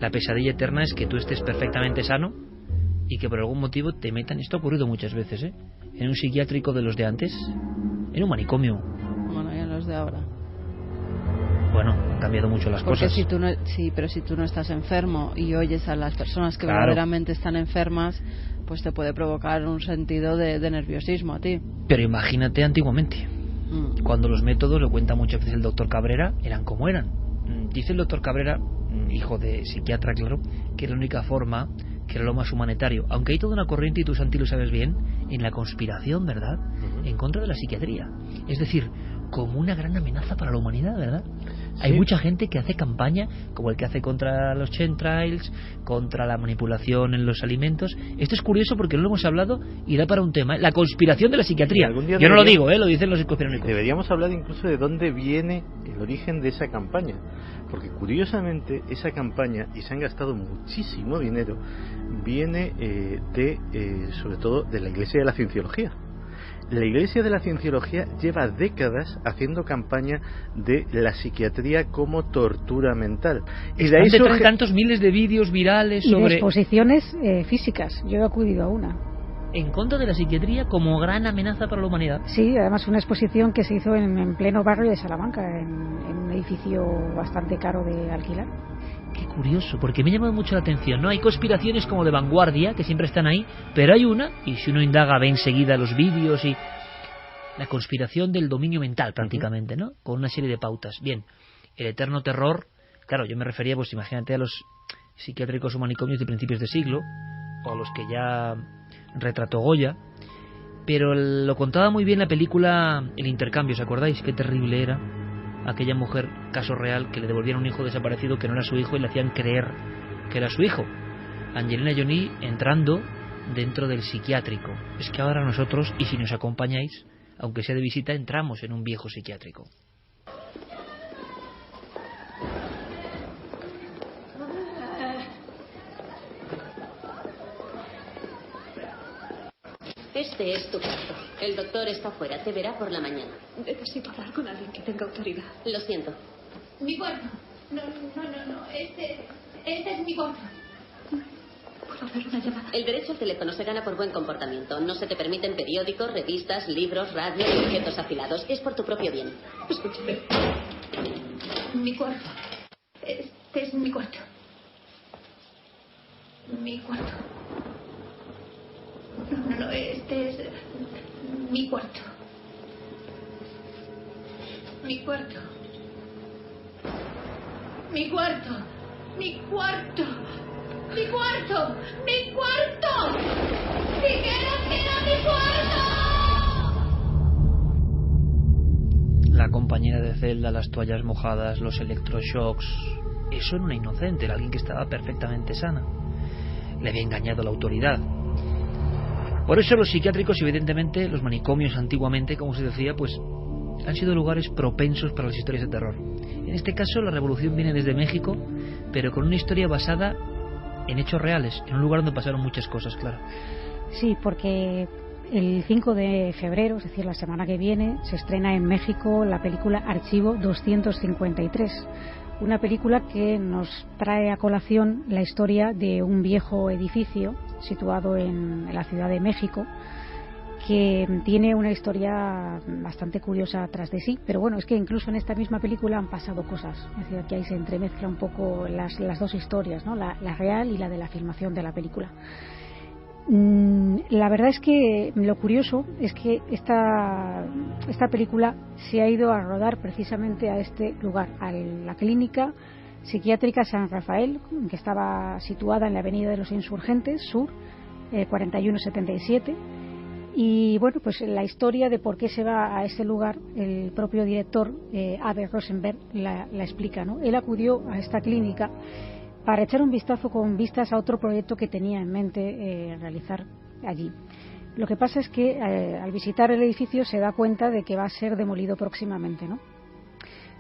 La pesadilla eterna es que tú estés perfectamente sano y que por algún motivo te metan. Esto ha ocurrido muchas veces, ¿eh? En un psiquiátrico de los de antes, en un manicomio. Bueno, ya los de ahora. Bueno, han cambiado mucho las cosas. Pero si tú no estás enfermo y oyes a las personas que verdaderamente están enfermas, pues te puede provocar un sentido de nerviosismo a ti. Pero imagínate antiguamente, cuando los métodos, lo cuenta muchas veces el doctor Cabrera, eran como eran. Dice el doctor Cabrera, hijo de psiquiatra, claro, que era la única forma, que era lo más humanitario, aunque hay toda una corriente, y tú, Santi, lo sabes bien, en la conspiración, ¿verdad?, en contra de la psiquiatría, es decir, como una gran amenaza para la humanidad, ¿verdad? Hay mucha gente que hace campaña, como el que hace contra los chemtrails, contra la manipulación en los alimentos. Esto es curioso porque no lo hemos hablado y da para un tema, la conspiración de la psiquiatría. Yo no lo digo, lo dicen los conspiranoicos. Deberíamos hablar incluso de dónde viene el origen de esa campaña, porque curiosamente esa campaña, y se han gastado muchísimo dinero, viene sobre todo de la Iglesia de la Cienciología. La Iglesia de la Cienciología lleva décadas haciendo campaña de la psiquiatría como tortura mental. Y de ahí surge tantos miles de vídeos virales sobre... Y de exposiciones físicas. Yo he acudido a una. En contra de la psiquiatría como gran amenaza para la humanidad. Sí, además una exposición que se hizo en pleno barrio de Salamanca, en un edificio bastante caro de alquilar. Qué curioso, porque me ha llamado mucho la atención, ¿no? Hay conspiraciones como de vanguardia, que siempre están ahí, pero hay una, y si uno indaga ve enseguida los vídeos y... La conspiración del dominio mental, prácticamente, ¿no? Con una serie de pautas. Bien, el eterno terror, claro, yo me refería, pues imagínate a los psiquiátricos o manicomios de principios de siglo, o a los que ya retrató Goya, pero lo contaba muy bien la película El intercambio, ¿os acordáis? Qué terrible era aquella mujer, caso real, que le devolvieron un hijo desaparecido que no era su hijo y le hacían creer que era su hijo. Angelina Jolie entrando dentro del psiquiátrico. Es que ahora nosotros, y si nos acompañáis, aunque sea de visita, entramos en un viejo psiquiátrico. Este es tu cuarto. El doctor está fuera. Te verá por la mañana. Necesito hablar con alguien que tenga autoridad. Lo siento. Mi cuarto. No. Este es mi cuarto. ¿Puedo hacer una llamada? El derecho al teléfono se gana por buen comportamiento. No se te permiten periódicos, revistas, libros, radio y objetos afilados. Es por tu propio bien. Escúchame. Mi cuarto. Este es mi cuarto. Mi cuarto. No, este es mi cuarto. Mi cuarto. Mi cuarto. Mi cuarto. Mi cuarto. Mi cuarto. ¡Mira mi cuarto! La compañera de celda, las toallas mojadas, los electroshocks. Eso era una inocente, era alguien que estaba perfectamente sana. Le había engañado la autoridad. Por eso los psiquiátricos, evidentemente, los manicomios antiguamente, como se decía, pues han sido lugares propensos para las historias de terror. En este caso, la revolución viene desde México, pero con una historia basada en hechos reales, en un lugar donde pasaron muchas cosas, claro. Sí, porque el 5 de febrero, es decir, la semana que viene, se estrena en México la película Archivo 253. Una película que nos trae a colación la historia de un viejo edificio situado en la Ciudad de México, que tiene una historia bastante curiosa tras de sí, pero bueno, es que incluso en esta misma película han pasado cosas, es decir, aquí ahí se entremezcla un poco las dos historias, ¿no? La real y la de la filmación de la película. La verdad es que lo curioso es que esta película se ha ido a rodar precisamente a este lugar, a la clínica psiquiátrica San Rafael, que estaba situada en la Avenida de los Insurgentes Sur, 4177. Y bueno, pues la historia de por qué se va a ese lugar, el propio director Abe Rosenberg la explica, ¿no? Él acudió a esta clínica para echar un vistazo con vistas a otro proyecto que tenía en mente realizar allí. Lo que pasa es que al visitar el edificio se da cuenta de que va a ser demolido próximamente, ¿no?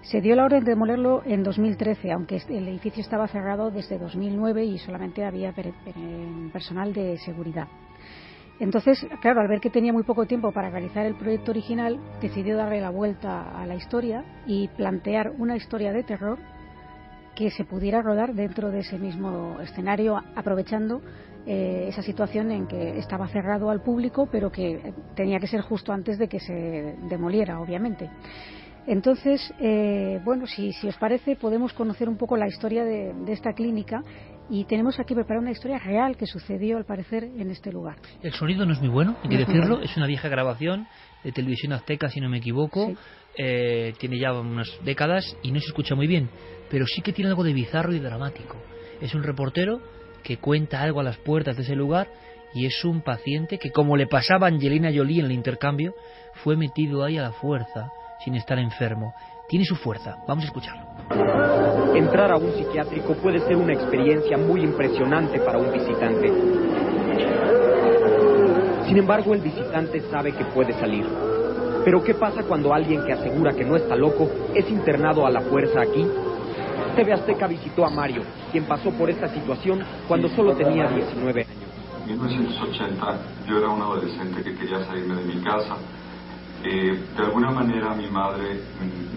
Se dio la orden de demolerlo en 2013, aunque el edificio estaba cerrado desde 2009 y solamente había personal de seguridad. Entonces, claro, al ver que tenía muy poco tiempo para realizar el proyecto original, decidió darle la vuelta a la historia y plantear una historia de terror que se pudiera rodar dentro de ese mismo escenario, aprovechando esa situación en que estaba cerrado al público, pero que tenía que ser justo antes de que se demoliera, obviamente. Entonces, bueno, si os parece, podemos conocer un poco la historia de esta clínica, y tenemos aquí preparada una historia real que sucedió, al parecer, en este lugar. El sonido no es muy bueno, hay que decirlo, es una vieja grabación de Televisión Azteca, si no me equivoco, sí. Tiene ya unas décadas y no se escucha muy bien, pero sí que tiene algo de bizarro y dramático. Es un reportero que cuenta algo a las puertas de ese lugar, y es un paciente que, como le pasaba a Angelina Jolie en el intercambio, fue metido ahí a la fuerza, sin estar enfermo. Tiene su fuerza. Vamos a escucharlo. Entrar a un psiquiátrico puede ser una experiencia muy impresionante para un visitante. Sin embargo, el visitante sabe que puede salir. Pero ¿qué pasa cuando alguien que asegura que no está loco es internado a la fuerza aquí? TV Azteca visitó a Mario, quien pasó por esta situación cuando solo tenía 19 años. En 1980 yo era un adolescente que quería salirme de mi casa. De alguna manera a mi madre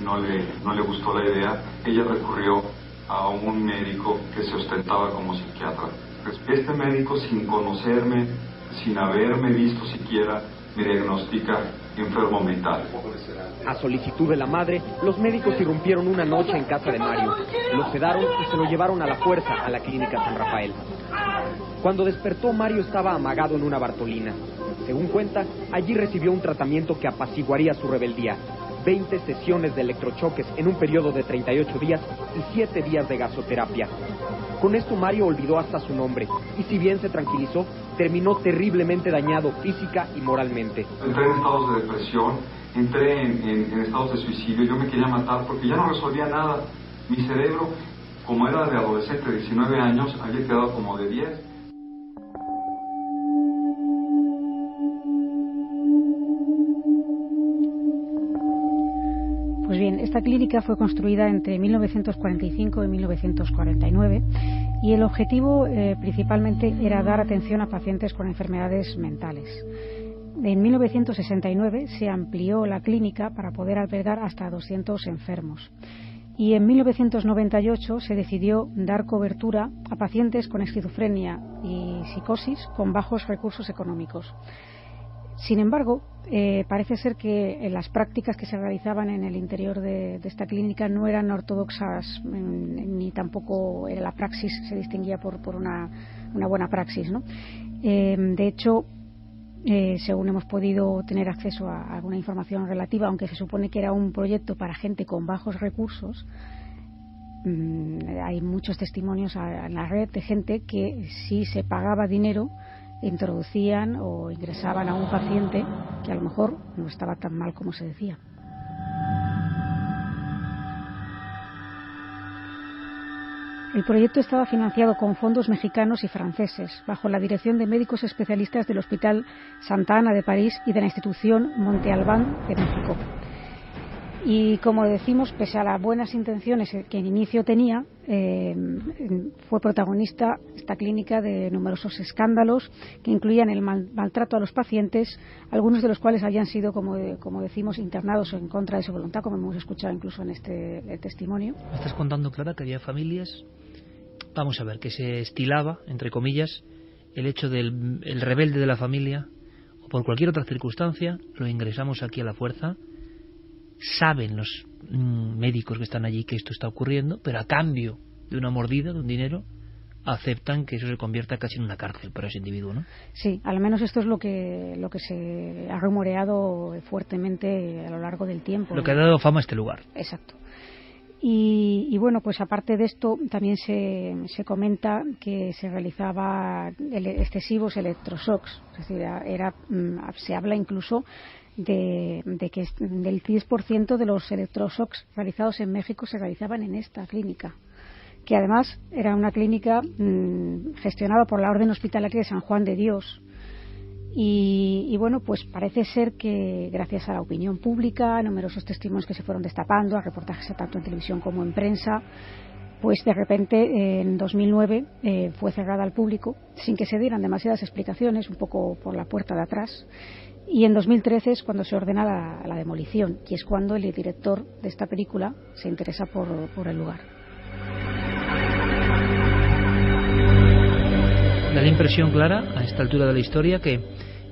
no le gustó la idea. Ella recurrió a un médico que se ostentaba como psiquiatra. Este médico, sin conocerme, sin haberme visto siquiera, me diagnostica enfermo mental. A solicitud de la madre, los médicos irrumpieron una noche en casa de Mario. Lo sedaron y se lo llevaron a la fuerza a la clínica San Rafael. Cuando despertó, Mario estaba amagado en una Bartolina. Según cuenta, allí recibió un tratamiento que apaciguaría su rebeldía. 20 sesiones de electrochoques en un periodo de 38 días y 7 días de gasoterapia. Con esto Mario olvidó hasta su nombre, y si bien se tranquilizó, terminó terriblemente dañado física y moralmente. Entré en estados de depresión, entré en estados de suicidio, yo me quería matar porque ya no resolvía nada. Mi cerebro, como era de adolescente de 19 años, había quedado como de 10. Pues bien, esta clínica fue construida entre 1945 y 1949 y el objetivo principalmente era dar atención a pacientes con enfermedades mentales. En 1969 se amplió la clínica para poder albergar hasta 200 enfermos y en 1998 se decidió dar cobertura a pacientes con esquizofrenia y psicosis con bajos recursos económicos. Sin embargo, parece ser que las prácticas que se realizaban en el interior de esta clínica no eran ortodoxas, ni tampoco la praxis se distinguía por una buena praxis, ¿no? De hecho, según hemos podido tener acceso a alguna información relativa, aunque se supone que era un proyecto para gente con bajos recursos, hay muchos testimonios en la red de gente que sí se pagaba dinero introducían o ingresaban a un paciente que a lo mejor no estaba tan mal como se decía. El proyecto estaba financiado con fondos mexicanos y franceses, bajo la dirección de médicos especialistas del Hospital Santa Ana de París y de la institución Monte Albán de México. Y como decimos, pese a las buenas intenciones que en inicio tenía, fue protagonista esta clínica de numerosos escándalos que incluían el maltrato a los pacientes, algunos de los cuales habían sido, como decimos, internados en contra de su voluntad, como hemos escuchado incluso en este testimonio. ¿Me estás contando, Clara, que había familias, vamos a ver, que se estilaba, entre comillas, el hecho del el rebelde de la familia, o por cualquier otra circunstancia, lo ingresamos aquí a la fuerza? Saben los médicos que están allí que esto está ocurriendo, pero a cambio de una mordida, de un dinero, aceptan que eso se convierta casi en una cárcel para ese individuo, ¿no? Sí, al menos esto es lo que se ha rumoreado fuertemente a lo largo del tiempo. Lo que ha dado fama a este lugar. Exacto. Y bueno, pues aparte de esto, también se comenta que se realizaba excesivos electroshocks, es decir, se habla incluso de que del 10% de los electroshocks realizados en México se realizaban en esta clínica, que además era una clínica gestionada por la Orden Hospitalaria de San Juan de Dios. Y bueno, pues parece ser que gracias a la opinión pública, a numerosos testimonios que se fueron destapando, a reportajes tanto en televisión como en prensa, pues de repente en 2009 fue cerrada al público sin que se dieran demasiadas explicaciones, un poco por la puerta de atrás. Y en 2013 es cuando se ordena la demolición, y es cuando el director de esta película se interesa por el lugar. Da la impresión, Clara, a esta altura de la historia, que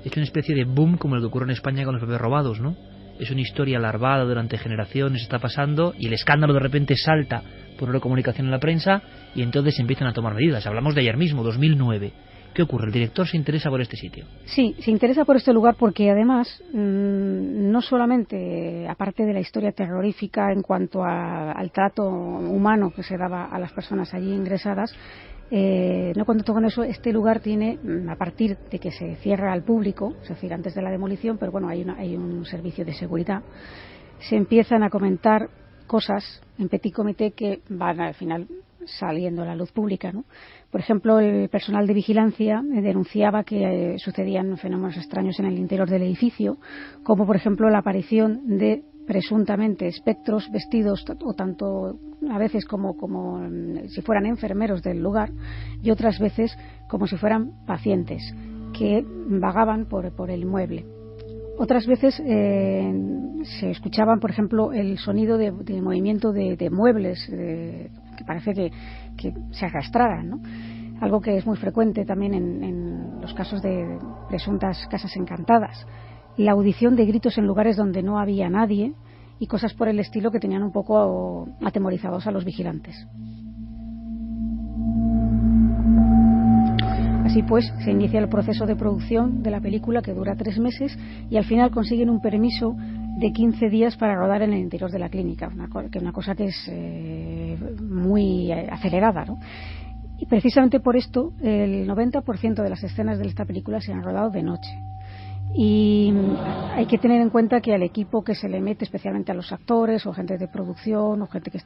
es una especie de boom como el que ocurre en España con los bebés robados, ¿no? Es una historia larvada durante generaciones, está pasando, y el escándalo de repente salta por una comunicación en la prensa, y entonces se empiezan a tomar medidas. Hablamos de ayer mismo, 2009. ¿Qué ocurre? ¿El director se interesa por este sitio? Sí, se interesa por este lugar porque además no solamente, aparte de la historia terrorífica en cuanto al trato humano que se daba a las personas allí ingresadas, no contento con eso, este lugar tiene, a partir de que se cierra al público, es decir, antes de la demolición, pero bueno, hay un servicio de seguridad, se empiezan a comentar cosas en petit comité que van al final saliendo a la luz pública, ¿no? Por ejemplo, el personal de vigilancia denunciaba que sucedían fenómenos extraños en el interior del edificio, como por ejemplo la aparición de presuntamente espectros vestidos o tanto a veces como si fueran enfermeros del lugar y otras veces como si fueran pacientes que vagaban por el inmueble. Otras veces se escuchaban, por ejemplo, el sonido de movimiento de muebles que parece que se arrastraran, ¿no? Algo que es muy frecuente también en los casos de presuntas casas encantadas. La audición de gritos en lugares donde no había nadie y cosas por el estilo que tenían un poco atemorizados a los vigilantes. Así pues, se inicia el proceso de producción de la película, que dura 3 meses, y al final consiguen un permiso de 15 días para rodar en el interior de la clínica, una cosa que es muy acelerada, ¿no? Y precisamente por esto, el 90% de las escenas de esta película se han rodado de noche. Y hay que tener en cuenta que al equipo que se le mete, especialmente a los actores o gente de producción o gente que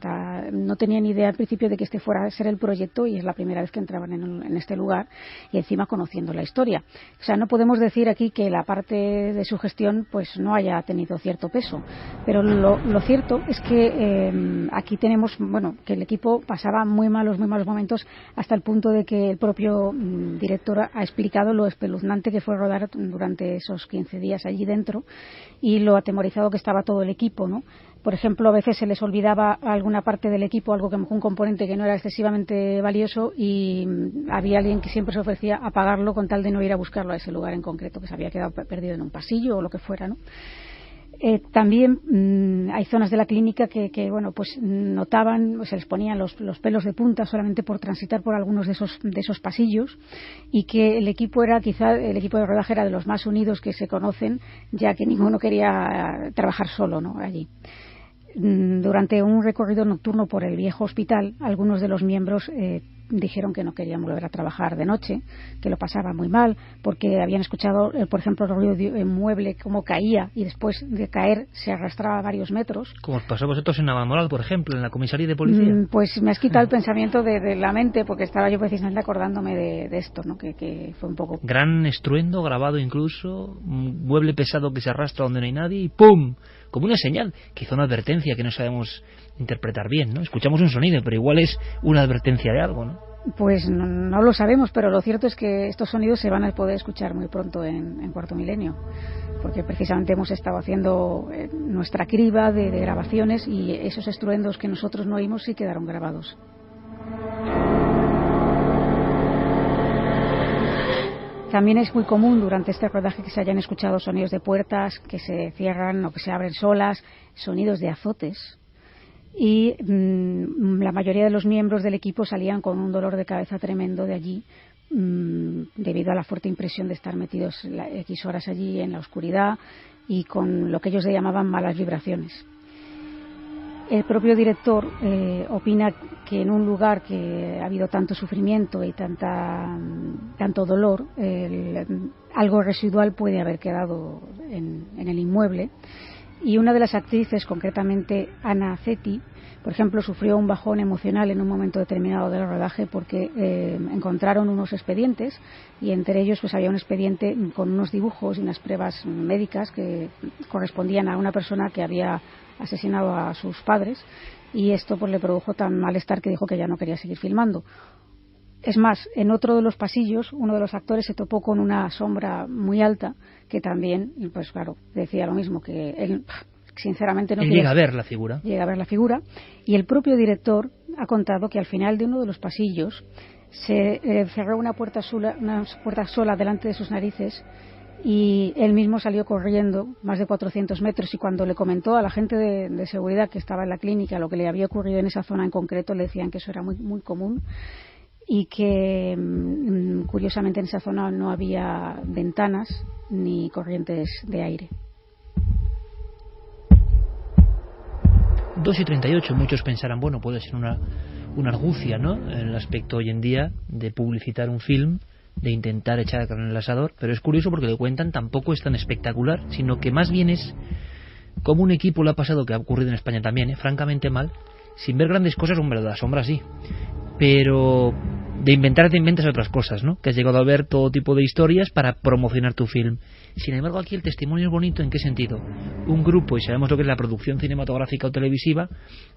no tenía ni idea al principio de que este fuera a ser el proyecto, y es la primera vez que entraban en este lugar, y encima conociendo la historia. O sea, no podemos decir aquí que la parte de su gestión pues no haya tenido cierto peso, pero lo cierto es que aquí tenemos, que el equipo pasaba muy malos momentos, hasta el punto de que el propio director ha explicado lo espeluznante que fue rodar durante esos 15 días allí dentro y lo atemorizado que estaba todo el equipo, ¿no? Por ejemplo, a veces se les olvidaba alguna parte del equipo, un componente que no era excesivamente valioso, y había alguien que siempre se ofrecía a pagarlo con tal de no ir a buscarlo a ese lugar en concreto, que se había quedado perdido en un pasillo o lo que fuera, ¿no? También hay zonas de la clínica que notaban, se les ponían los pelos de punta solamente por transitar por algunos de esos pasillos, y que el equipo de rodaje era de los más unidos que se conocen, ya que ninguno quería trabajar solo, ¿no? Allí. Durante un recorrido nocturno por el viejo hospital, algunos de los miembros dijeron que no querían volver a trabajar de noche, que lo pasaban muy mal, porque habían escuchado, por ejemplo, el ruido de un mueble como caía y después de caer se arrastraba varios metros. Como os pasó a vosotros en Navamoral, por ejemplo, en la comisaría de policía. Pues me has quitado el pensamiento de la mente, porque estaba yo precisamente acordándome de esto, ¿no? Que fue un poco... Gran estruendo, grabado incluso, un mueble pesado que se arrastra donde no hay nadie y ¡pum! Como una señal, quizá una advertencia que no sabemos interpretar bien, ¿no? Escuchamos un sonido, pero igual es una advertencia de algo, ¿no? Pues no lo sabemos, pero lo cierto es que estos sonidos se van a poder escuchar muy pronto en Cuarto Milenio, porque precisamente hemos estado haciendo nuestra criba de grabaciones, y esos estruendos que nosotros no oímos sí quedaron grabados. También es muy común durante este rodaje que se hayan escuchado sonidos de puertas que se cierran o que se abren solas, sonidos de azotes, y la mayoría de los miembros del equipo salían con un dolor de cabeza tremendo de allí, debido a la fuerte impresión de estar metidos X horas allí en la oscuridad y con lo que ellos llamaban malas vibraciones. El propio director opina que en un lugar que ha habido tanto sufrimiento y tanto dolor, algo residual puede haber quedado en el inmueble. Y una de las actrices, concretamente Ana Ceti, por ejemplo, sufrió un bajón emocional en un momento determinado del rodaje, porque encontraron unos expedientes, y entre ellos pues había un expediente con unos dibujos y unas pruebas médicas que correspondían a una persona que había asesinado a sus padres, y esto pues le produjo tan malestar que dijo que ya no quería seguir filmando. Es más, en otro de los pasillos, uno de los actores se topó con una sombra muy alta que también, pues claro, decía lo mismo, que él sinceramente no quería... Llega a ver la figura. Llega a ver la figura, y el propio director ha contado que al final de uno de los pasillos se cerró una puerta sola delante de sus narices, y él mismo salió corriendo más de 400 metros, y cuando le comentó a la gente de seguridad que estaba en la clínica lo que le había ocurrido en esa zona en concreto, le decían que eso era muy, muy común, y que curiosamente en esa zona no había ventanas ni corrientes de aire. 2:38, muchos pensarán, bueno, puede ser una argucia, ¿no?, en el aspecto hoy en día de publicitar un film, de intentar echar carne en el asador, pero es curioso porque lo que cuentan tampoco es tan espectacular, sino que más bien es como un equipo le ha pasado, que ha ocurrido en España también, francamente mal, sin ver grandes cosas, hombre, de la sombra sí, pero de inventar te inventas otras cosas, ¿no? Que has llegado a ver todo tipo de historias para promocionar tu film. Sin embargo, aquí el testimonio es bonito. ¿En qué sentido? Un grupo, y sabemos lo que es la producción cinematográfica o televisiva,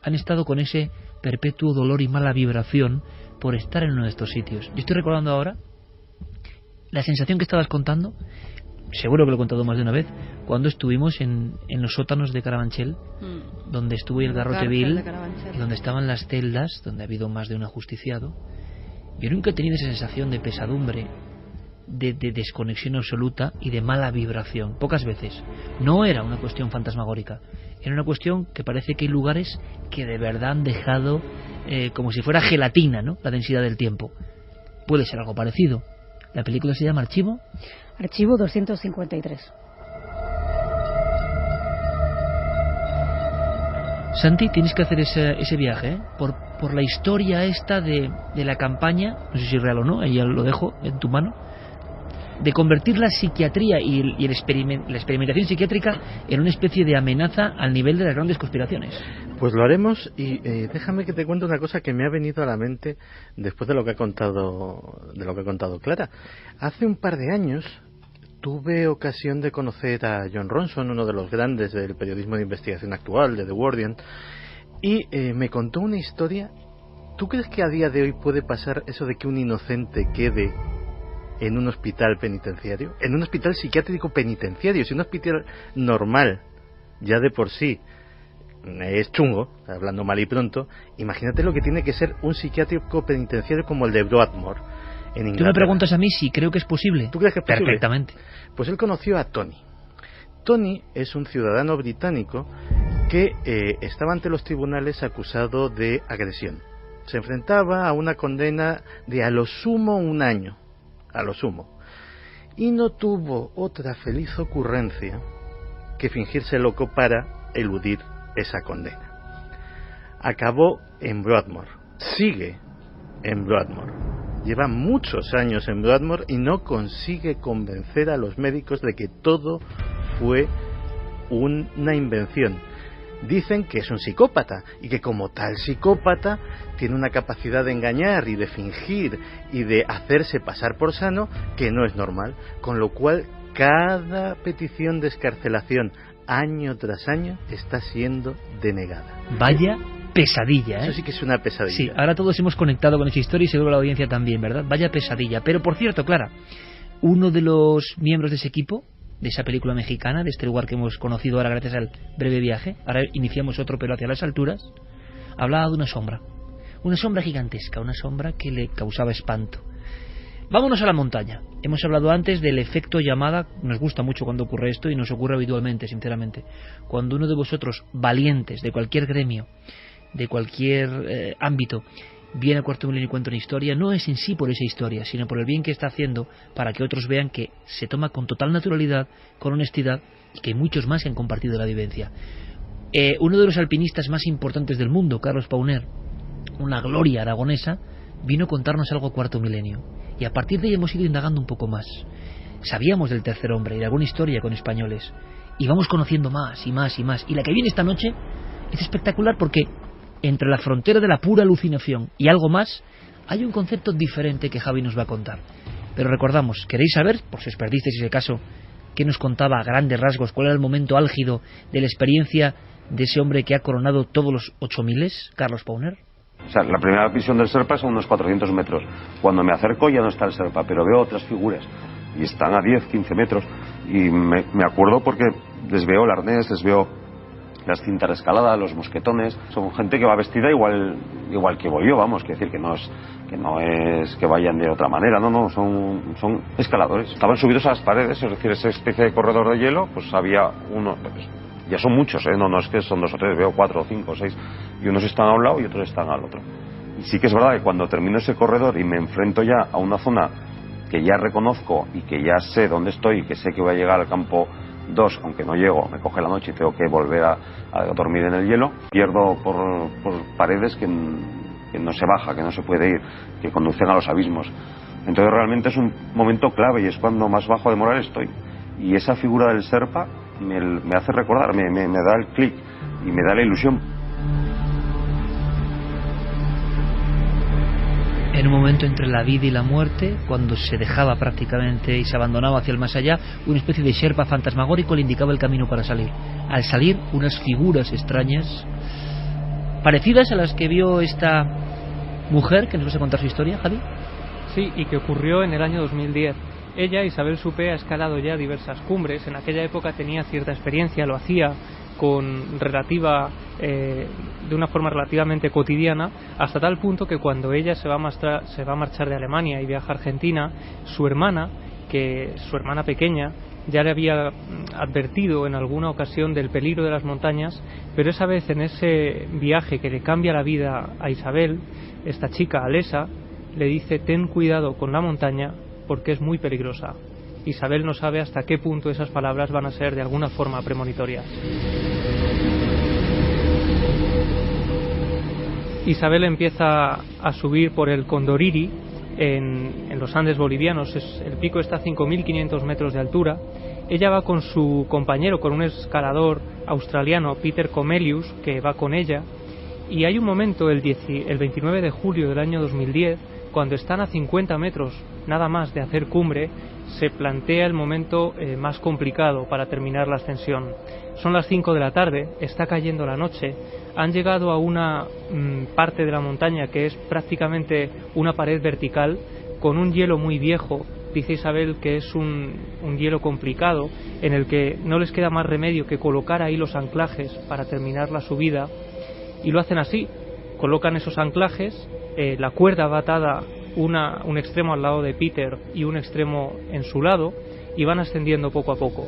han estado con ese perpetuo dolor y mala vibración por estar en uno de estos sitios. Yo estoy recordando ahora la sensación que estabas contando, seguro que lo he contado más de una vez, cuando estuvimos en los sótanos de Carabanchel, donde estuvo el Garrote Vil, y donde estaban las celdas, donde ha habido más de un ajusticiado. Yo nunca he tenido esa sensación de pesadumbre, de desconexión absoluta y de mala vibración. Pocas veces. No era una cuestión fantasmagórica. Era una cuestión que parece que hay lugares que de verdad han dejado como si fuera gelatina, ¿no? La densidad del tiempo. Puede ser algo parecido. La película se llama Archivo. Archivo 253. Santi, tienes que hacer ese viaje, ¿eh? Por la historia esta de la campaña, no sé si es real o no, ahí ya lo dejo en tu mano, de convertir la psiquiatría y la experimentación psiquiátrica en una especie de amenaza al nivel de las grandes conspiraciones. Pues lo haremos, y déjame que te cuente una cosa que me ha venido a la mente después de lo que ha contado Clara. Hace un par de años tuve ocasión de conocer a Jon Ronson, uno de los grandes del periodismo de investigación actual, de The Guardian, y me contó una historia. ¿Tú crees que a día de hoy puede pasar eso de que un inocente quede en un hospital penitenciario? En un hospital psiquiátrico penitenciario. Si un hospital normal ya de por sí es chungo, hablando mal y pronto, imagínate lo que tiene que ser un psiquiátrico penitenciario como el de Broadmoor en Inglaterra. Tú me preguntas a mí si creo que es posible. ¿Tú crees que es posible? Perfectamente. Pues él conoció a Tony. Tony es un ciudadano británico que estaba ante los tribunales acusado de agresión. Se enfrentaba a una condena de a lo sumo 1 año, a lo sumo, y no tuvo otra feliz ocurrencia que fingirse loco para eludir esa condena. Acabó en Broadmoor, sigue en Broadmoor, lleva muchos años en Broadmoor y no consigue convencer a los médicos de que todo fue una invención. Dicen que es un psicópata y que como tal psicópata tiene una capacidad de engañar y de fingir y de hacerse pasar por sano que no es normal, con lo cual cada petición de excarcelación año tras año está siendo denegada. Vaya pesadilla, ¿eh? Eso sí que es una pesadilla. Sí, ahora todos hemos conectado con esa historia y seguro la audiencia también, ¿verdad? Vaya pesadilla. Pero por cierto, Clara, uno de los miembros de ese equipo, de esa película mexicana, de este lugar que hemos conocido ahora gracias al breve viaje, ahora iniciamos otro pero hacia las alturas, hablaba de una sombra gigantesca, una sombra que le causaba espanto. Vámonos a la montaña. Hemos hablado antes del efecto llamada. Nos gusta mucho cuando ocurre esto y nos ocurre habitualmente, sinceramente. Cuando uno de vosotros, valientes de cualquier gremio, de cualquier ámbito, viene a Cuarto Milenio y cuenta una historia, no es en sí por esa historia, sino por el bien que está haciendo para que otros vean que se toma con total naturalidad, con honestidad, y que muchos más han compartido la vivencia. Uno de los alpinistas más importantes del mundo, Carlos Pauner, una gloria aragonesa, vino a contarnos algo a Cuarto Milenio, y a partir de ahí hemos ido indagando un poco más. Sabíamos del tercer hombre y de alguna historia con españoles, y vamos conociendo más y más y más, y la que viene esta noche es espectacular porque entre la frontera de la pura alucinación y algo más, hay un concepto diferente que Javi nos va a contar. Pero recordamos, ¿queréis saber, por si os perdisteis ese caso, qué nos contaba a grandes rasgos, cuál era el momento álgido de la experiencia de ese hombre que ha coronado todos los 8000, Carlos Pauner? O sea, la primera visión del Serpa son unos 400 metros. Cuando me acerco ya no está el Serpa, pero veo otras figuras. Y están a 10, 15 metros. Y me acuerdo porque les veo el arnés, les veo las cintas de escalada, los mosquetones. Son gente que va vestida igual que voy yo, vamos, que decir que no es que vayan de otra manera, no, son escaladores. Estaban subidos a las paredes, es decir, esa especie de corredor de hielo, pues había uno, pues, ya son muchos, no es que son 2 o 3, veo 4 o 5 o 6, y unos están a un lado y otros están al otro. Y sí que es verdad que cuando termino ese corredor y me enfrento ya a una zona que ya reconozco y que ya sé dónde estoy y que sé que voy a llegar al campo 2, aunque no llego, me coge la noche y tengo que volver a dormir en el hielo, pierdo por paredes que no se baja, que no se puede ir, que conducen a los abismos. Entonces realmente es un momento clave y es cuando más bajo de moral estoy. Y esa figura del Serpa me hace recordar, me da el clic y me da la ilusión. En un momento entre la vida y la muerte, cuando se dejaba prácticamente y se abandonaba hacia el más allá, una especie de sherpa fantasmagórico le indicaba el camino para salir. Al salir, unas figuras extrañas, parecidas a las que vio esta mujer, que nos vas a contar su historia, Javi. Sí, y que ocurrió en el año 2010. Ella, Isabel Suppé, ha escalado ya diversas cumbres. En aquella época tenía cierta experiencia, lo hacía de una forma relativamente cotidiana, hasta tal punto que cuando ella se va a marchar de Alemania y viaja a Argentina, su hermana pequeña, ya le había advertido en alguna ocasión del peligro de las montañas, pero esa vez en ese viaje que le cambia la vida a Isabel, esta chica Alesa le dice: ten cuidado con la montaña porque es muy peligrosa. Isabel no sabe hasta qué punto esas palabras van a ser de alguna forma premonitorias. Isabel empieza a subir por el Condoriri en los Andes bolivianos. El pico está a 5.500 metros de altura. Ella va con su compañero, con un escalador australiano, Peter Comelius, que va con ella, y hay un momento, el 29 de julio del año 2010, cuando están a 50 metros nada más de hacer cumbre, se plantea el momento más complicado para terminar la ascensión. Son las 5 de la tarde, está cayendo la noche, han llegado a una parte de la montaña que es prácticamente una pared vertical con un hielo muy viejo. Dice Isabel que es un hielo complicado en el que no les queda más remedio que colocar ahí los anclajes para terminar la subida, y lo hacen así, colocan esos anclajes, la cuerda va atada un extremo al lado de Peter y un extremo en su lado, y van ascendiendo poco a poco.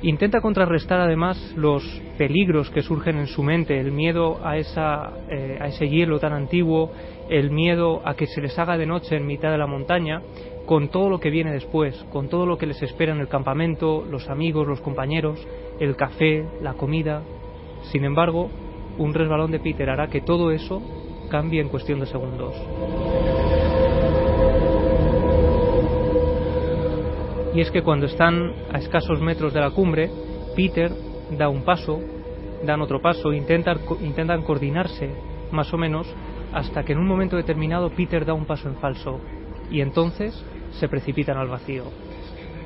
Intenta contrarrestar además los peligros que surgen en su mente, el miedo a ese hielo tan antiguo, el miedo a que se les haga de noche en mitad de la montaña, con todo lo que viene después, con todo lo que les espera en el campamento, los amigos, los compañeros, el café, la comida. Sin embargo, un resbalón de Peter hará que todo eso cambie en cuestión de segundos. Y es que cuando están a escasos metros de la cumbre, Peter da un paso, dan otro paso, intentan coordinarse más o menos, hasta que en un momento determinado Peter da un paso en falso y entonces se precipitan al vacío.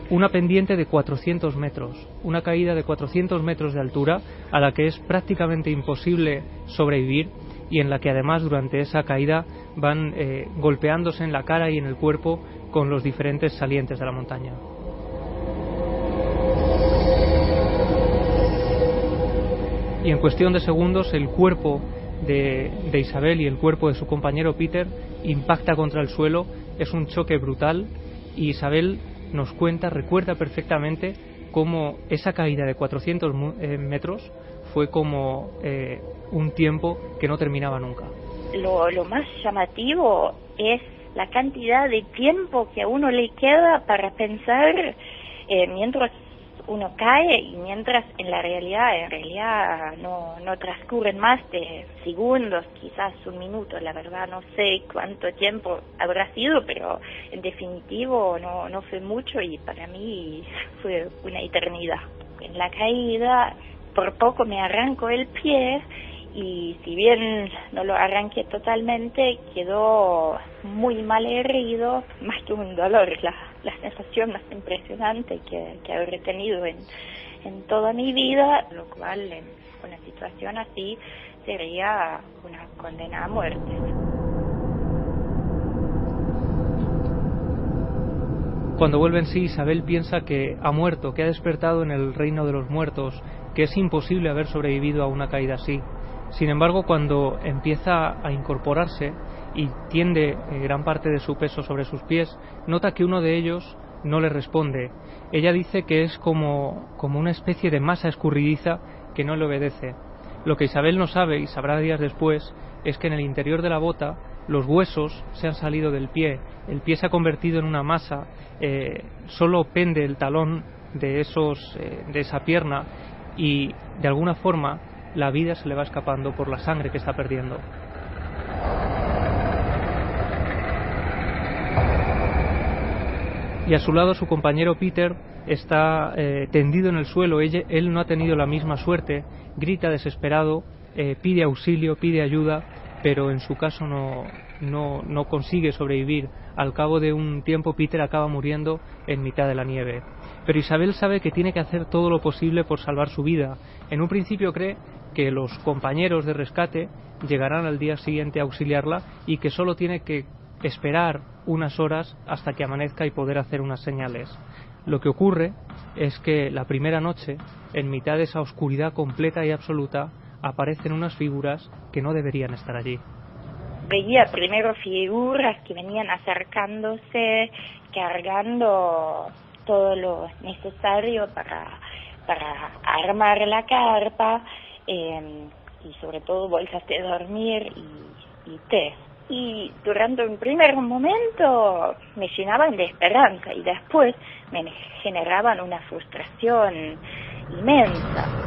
Una pendiente de 400 metros, una caída de 400 metros de altura a la que es prácticamente imposible sobrevivir, y en la que además durante esa caída van golpeándose en la cara y en el cuerpo con los diferentes salientes de la montaña. Y en cuestión de segundos el cuerpo de Isabel y el cuerpo de su compañero Peter impacta contra el suelo. Es un choque brutal, y Isabel nos recuerda perfectamente cómo esa caída de 400 metros fue como un tiempo que no terminaba nunca. Lo más llamativo es la cantidad de tiempo que a uno le queda para pensar mientras uno cae, y mientras en realidad no transcurren más de segundos, quizás un minuto. La verdad no sé cuánto tiempo habrá sido, pero en definitivo no fue mucho, y para mí fue una eternidad. En la caída por poco me arranco el pie, y si bien no lo arranqué totalmente, quedó muy mal herido, más que un dolor, la sensación más impresionante que habré tenido en toda mi vida, lo cual en una situación así sería una condena a muerte. Cuando vuelve en sí, Isabel piensa que ha muerto, que ha despertado en el reino de los muertos, que es imposible haber sobrevivido a una caída así. Sin embargo, cuando empieza a incorporarse y tiende gran parte de su peso sobre sus pies, nota que uno de ellos no le responde. Ella dice que es como una especie de masa escurridiza que no le obedece. Lo que Isabel no sabe, y sabrá días después, es que en el interior de la bota los huesos se han salido del pie, el pie se ha convertido en una masa, solo pende el talón de esa pierna, y de alguna forma la vida se le va escapando por la sangre que está perdiendo. Y a su lado su compañero Peter está tendido en el suelo, él no ha tenido la misma suerte, grita desesperado, pide auxilio, pide ayuda, pero en su caso no consigue sobrevivir. Al cabo de un tiempo Peter acaba muriendo en mitad de la nieve. Pero Isabel sabe que tiene que hacer todo lo posible por salvar su vida. En un principio cree que los compañeros de rescate llegarán al día siguiente a auxiliarla y que solo tiene que esperar unas horas hasta que amanezca y poder hacer unas señales. Lo que ocurre es que la primera noche, en mitad de esa oscuridad completa y absoluta, aparecen unas figuras que no deberían estar allí. Veía primero figuras que venían acercándose, cargando todo lo necesario para armar la carpa, y sobre todo bolsas de dormir y té. Y durante un primer momento me llenaban de esperanza y después me generaban una frustración inmensa.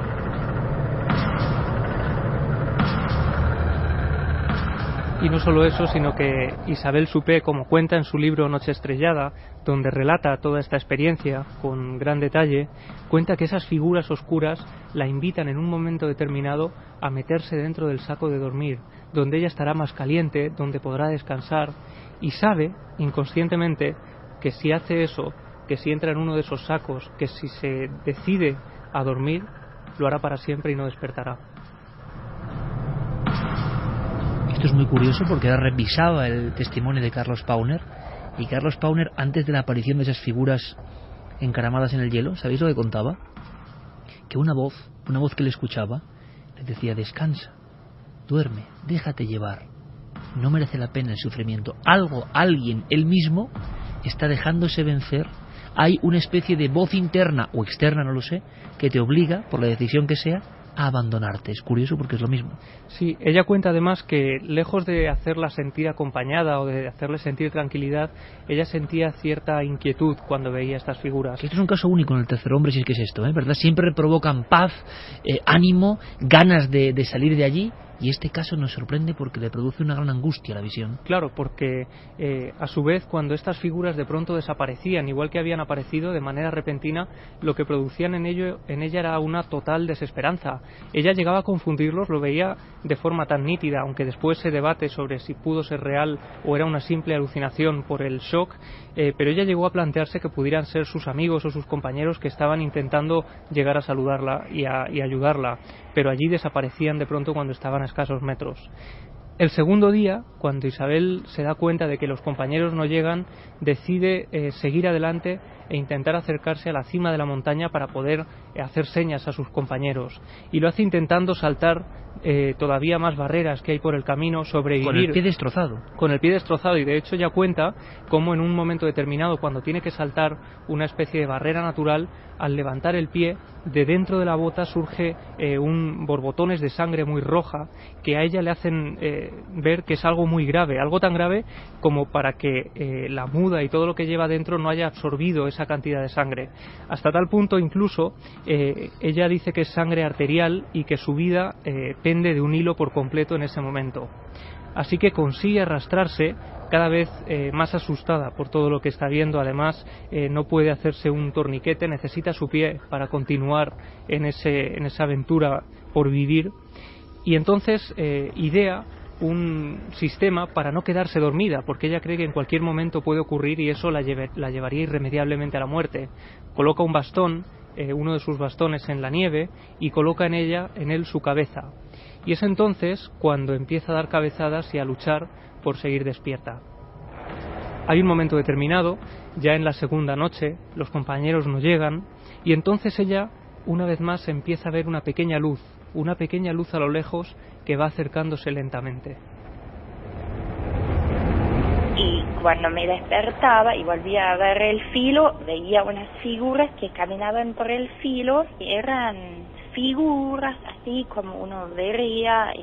Y no solo eso, sino que Isabel Suppé, como cuenta en su libro Noche Estrellada, donde relata toda esta experiencia con gran detalle, cuenta que esas figuras oscuras la invitan en un momento determinado a meterse dentro del saco de dormir, donde ella estará más caliente, donde podrá descansar, y sabe, inconscientemente, que si hace eso, que si entra en uno de esos sacos, que si se decide a dormir, lo hará para siempre y no despertará. Esto es muy curioso porque ahora revisaba el testimonio de Carlos Pauner, y Carlos Pauner, antes de la aparición de esas figuras encaramadas en el hielo, ¿sabéis lo que contaba? Que una voz que le escuchaba, le decía: descansa, duerme, déjate llevar, no merece la pena el sufrimiento. Alguien, él mismo, está dejándose vencer. Hay una especie de voz interna o externa, no lo sé, que te obliga, por la decisión que sea, a abandonarte. Es curioso porque es lo mismo. Sí, ella cuenta además que lejos de hacerla sentir acompañada o de hacerle sentir tranquilidad, ella sentía cierta inquietud cuando veía estas figuras. Que esto es un caso único en el Tercer Hombre, si es que es esto, ¿verdad? Siempre provocan paz, ánimo, ganas de salir de allí. Y este caso nos sorprende porque le produce una gran angustia a la visión. Claro, porque a su vez, cuando estas figuras de pronto desaparecían, igual que habían aparecido de manera repentina, lo que producían en ella era una total desesperanza. Ella llegaba a confundirlos, lo veía de forma tan nítida, aunque después se debate sobre si pudo ser real o era una simple alucinación por el shock, pero ella llegó a plantearse que pudieran ser sus amigos o sus compañeros que estaban intentando llegar a saludarla y ayudarla, pero allí desaparecían de pronto cuando estaban a escasos metros. El segundo día, cuando Isabel se da cuenta de que los compañeros no llegan, decide seguir adelante e intentar acercarse a la cima de la montaña para poder hacer señas a sus compañeros. Y lo hace intentando saltar todavía más barreras que hay por el camino, sobrevivir. Con el pie destrozado. Con el pie destrozado, y de hecho ya cuenta cómo en un momento determinado, cuando tiene que saltar una especie de barrera natural, al levantar el pie, de dentro de la bota surge borbotones de sangre muy roja que a ella le hacen ver que es algo muy grave, algo tan grave como para que la muda y todo lo que lleva dentro no haya absorbido esa cantidad de sangre. Hasta tal punto incluso ella dice que es sangre arterial y que su vida pende de un hilo por completo en ese momento. Así que consigue arrastrarse cada vez más asustada por todo lo que está viendo. Además no puede hacerse un torniquete, necesita su pie para continuar en esa aventura por vivir, y entonces idea un sistema para no quedarse dormida, porque ella cree que en cualquier momento puede ocurrir y eso la llevaría irremediablemente a la muerte. Coloca un bastón, uno de sus bastones, en la nieve y coloca en él su cabeza. Y es entonces cuando empieza a dar cabezadas y a luchar por seguir despierta. Hay un momento determinado, ya en la segunda noche, los compañeros no llegan, y entonces ella, una vez más, empieza a ver una pequeña luz a lo lejos que va acercándose lentamente. Y cuando me despertaba y volvía a ver el filo, veía unas figuras que caminaban por el filo, y eran figuras así como uno vería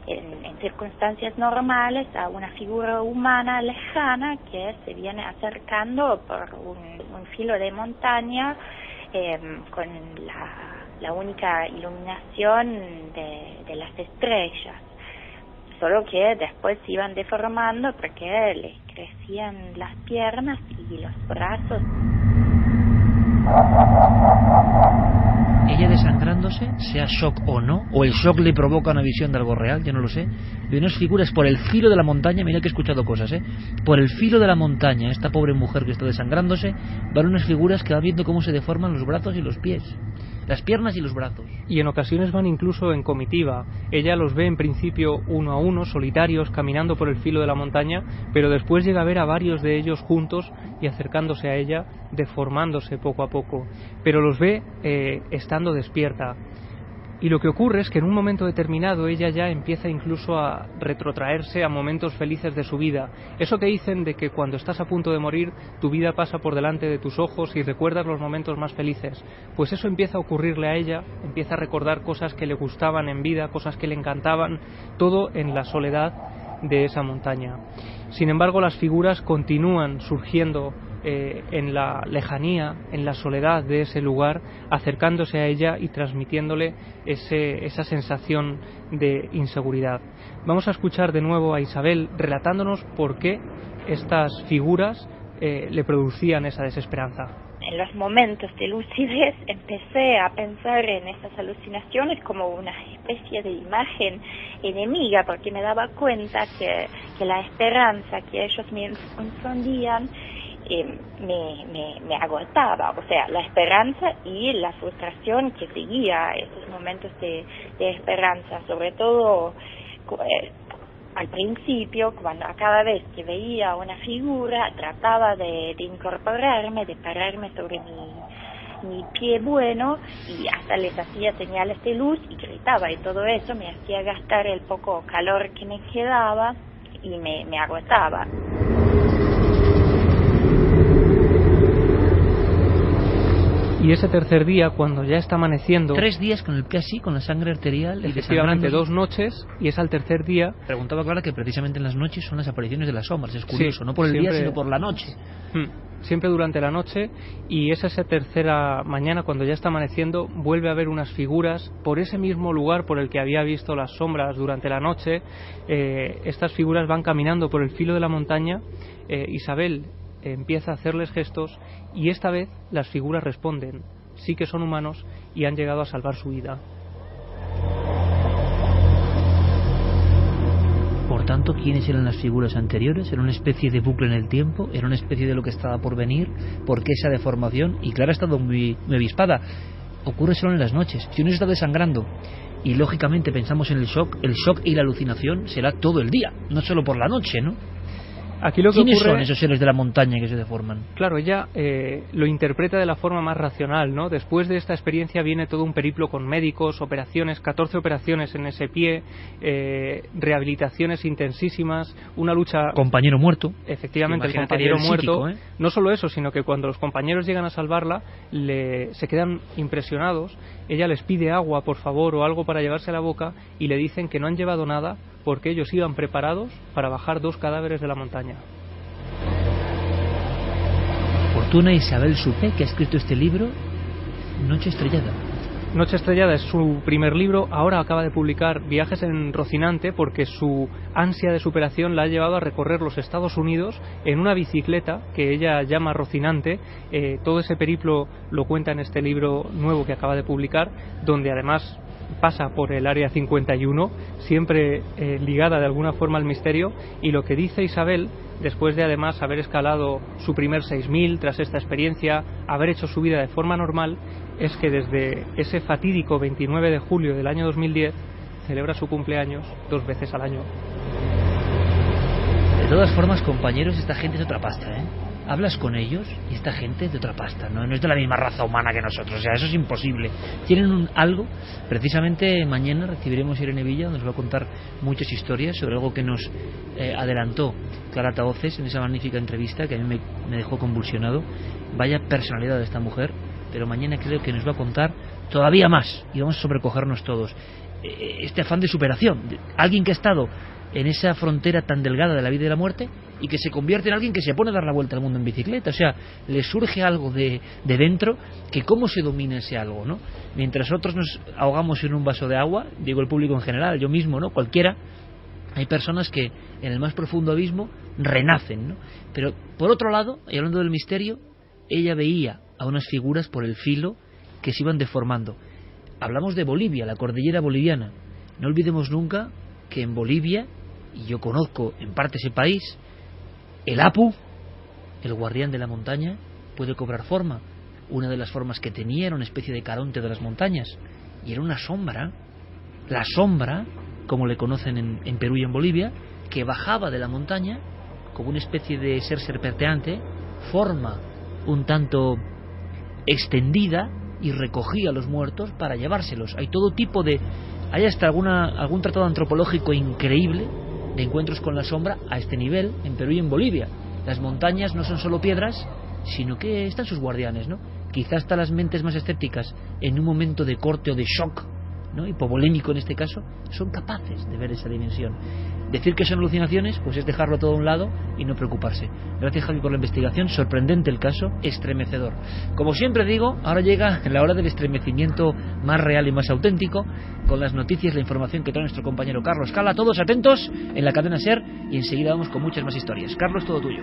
en circunstancias normales a una figura humana lejana que se viene acercando por un filo de montaña con la única iluminación de las estrellas, solo que después se iban deformando porque les crecían las piernas y los brazos. Ella desangrándose, sea shock o no, o el shock le provoca una visión de algo real, yo no lo sé. Ve unas figuras por el filo de la montaña, mira que he escuchado cosas, por el filo de la montaña, esta pobre mujer que está desangrándose, van unas figuras que va viendo cómo se deforman los brazos y los pies, las piernas y los brazos. Y en ocasiones van incluso en comitiva. Ella los ve en principio uno a uno, solitarios, caminando por el filo de la montaña, pero después llega a ver a varios de ellos juntos y acercándose a ella, deformándose poco a poco. Pero los ve estando despierta. Y lo que ocurre es que en un momento determinado ella ya empieza incluso a retrotraerse a momentos felices de su vida. Eso que dicen de que cuando estás a punto de morir, tu vida pasa por delante de tus ojos y recuerdas los momentos más felices. Pues eso empieza a ocurrirle a ella, empieza a recordar cosas que le gustaban en vida, cosas que le encantaban, todo en la soledad de esa montaña. Sin embargo, las figuras continúan surgiendo en la lejanía, en la soledad de ese lugar, acercándose a ella y transmitiéndole esa sensación de inseguridad. Vamos a escuchar de nuevo a Isabel relatándonos por qué estas figuras le producían esa desesperanza. En los momentos de lucidez empecé a pensar en estas alucinaciones como una especie de imagen enemiga, porque me daba cuenta que la esperanza que ellos me infundían me agotaba, o sea, la esperanza y la frustración que seguía esos momentos de esperanza, sobre todo al principio, cuando a cada vez que veía una figura trataba de incorporarme, de pararme sobre mi pie bueno y hasta les hacía señales de luz y gritaba, y todo eso me hacía gastar el poco calor que me quedaba y me agotaba. Y ese tercer día, cuando ya está amaneciendo... 3 días con el pie así, con la sangre arterial... Efectivamente, 2 noches, y es al tercer día... Preguntaba Clara que precisamente en las noches son las apariciones de las sombras, es curioso, sí, no por el día, sino por la noche. Siempre durante la noche, y es esa tercera mañana, cuando ya está amaneciendo, vuelve a ver unas figuras por ese mismo lugar por el que había visto las sombras durante la noche. Estas figuras van caminando por el filo de la montaña. Isabel empieza a hacerles gestos y esta vez las figuras responden, sí que son humanos y han llegado a salvar su vida. Por tanto, ¿quiénes eran las figuras anteriores? ¿Era una especie de bucle en el tiempo? ¿Era una especie de lo que estaba por venir? ¿Por qué esa deformación? Y Clara ha estado muy avispada. Ocurre solo en las noches. Si uno se está desangrando y lógicamente pensamos en el shock y la alucinación será todo el día, no solo por la noche, ¿no? Aquí lo que ¿Quiénes ocurre... son esos seres de la montaña que se deforman? Claro, ella lo interpreta de la forma más racional, ¿no? Después de esta experiencia viene todo un periplo con médicos, operaciones, 14 operaciones en ese pie, rehabilitaciones intensísimas, una lucha... Compañero muerto. Efectivamente, el compañero muerto. No solo eso, sino que cuando los compañeros llegan a salvarla, se quedan impresionados. Ella les pide agua, por favor, o algo para llevarse a la boca, y le dicen que no han llevado nada porque ellos iban preparados para bajar 2 cadáveres de la montaña. Fortuna Isabel Suppé, que ha escrito este libro, Noche Estrellada. Noche Estrellada es su primer libro, ahora acaba de publicar Viajes en Rocinante porque su ansia de superación la ha llevado a recorrer los Estados Unidos en una bicicleta que ella llama Rocinante. Todo ese periplo lo cuenta en este libro nuevo que acaba de publicar, donde además pasa por el área 51, siempre ligada de alguna forma al misterio, y lo que dice Isabel, después de además haber escalado su primer 6000 tras esta experiencia, haber hecho su vida de forma normal, es que desde ese fatídico 29 de julio del año 2010 celebra su cumpleaños 2 veces al año. De todas formas, compañeros, esta gente es otra pasta, ¿eh? Hablas con ellos y esta gente es de otra pasta, no es de la misma raza humana que nosotros, o sea, eso es imposible. Tienen algo, precisamente mañana recibiremos a Irene Villa, donde nos va a contar muchas historias sobre algo que nos adelantó Clara Tahoces en esa magnífica entrevista que a mí me dejó convulsionado. Vaya personalidad de esta mujer, pero mañana creo que nos va a contar todavía más y vamos a sobrecogernos todos. Este afán de superación, alguien que ha estado en esa frontera tan delgada de la vida y la muerte y que se convierte en alguien que se pone a dar la vuelta al mundo en bicicleta, o sea, le surge algo de dentro, que cómo se domina ese algo, ¿no? Mientras otros nos ahogamos en un vaso de agua, digo el público en general, yo mismo, ¿no? Cualquiera, hay personas que en el más profundo abismo renacen, ¿no? Pero por otro lado, y hablando del misterio, ella veía a unas figuras por el filo que se iban deformando. Hablamos de Bolivia, la cordillera boliviana. No olvidemos nunca que en Bolivia, y yo conozco en parte ese país, el Apu, el guardián de la montaña, puede cobrar forma. Una de las formas que tenía era una especie de caronte de las montañas, y era una sombra, la sombra, como le conocen en Perú y en Bolivia, que bajaba de la montaña como una especie de ser serpenteante, forma un tanto extendida, y recogía a los muertos para llevárselos. Hay todo tipo de... Hay hasta algún tratado antropológico increíble de encuentros con la sombra a este nivel en Perú y en Bolivia. Las montañas no son solo piedras, sino que están sus guardianes, ¿no? Quizás hasta las mentes más escépticas, en un momento de corte o de shock, ¿no?, hipovolémico en este caso, son capaces de ver esa dimensión. Decir que son alucinaciones, pues es dejarlo todo a un lado y no preocuparse. Gracias, Javi, por la investigación. Sorprendente el caso, estremecedor. Como siempre digo, ahora llega la hora del estremecimiento más real y más auténtico, con las noticias, la información que trae nuestro compañero Carlos Cala. Todos atentos en la cadena SER, y enseguida vamos con muchas más historias. Carlos, todo tuyo.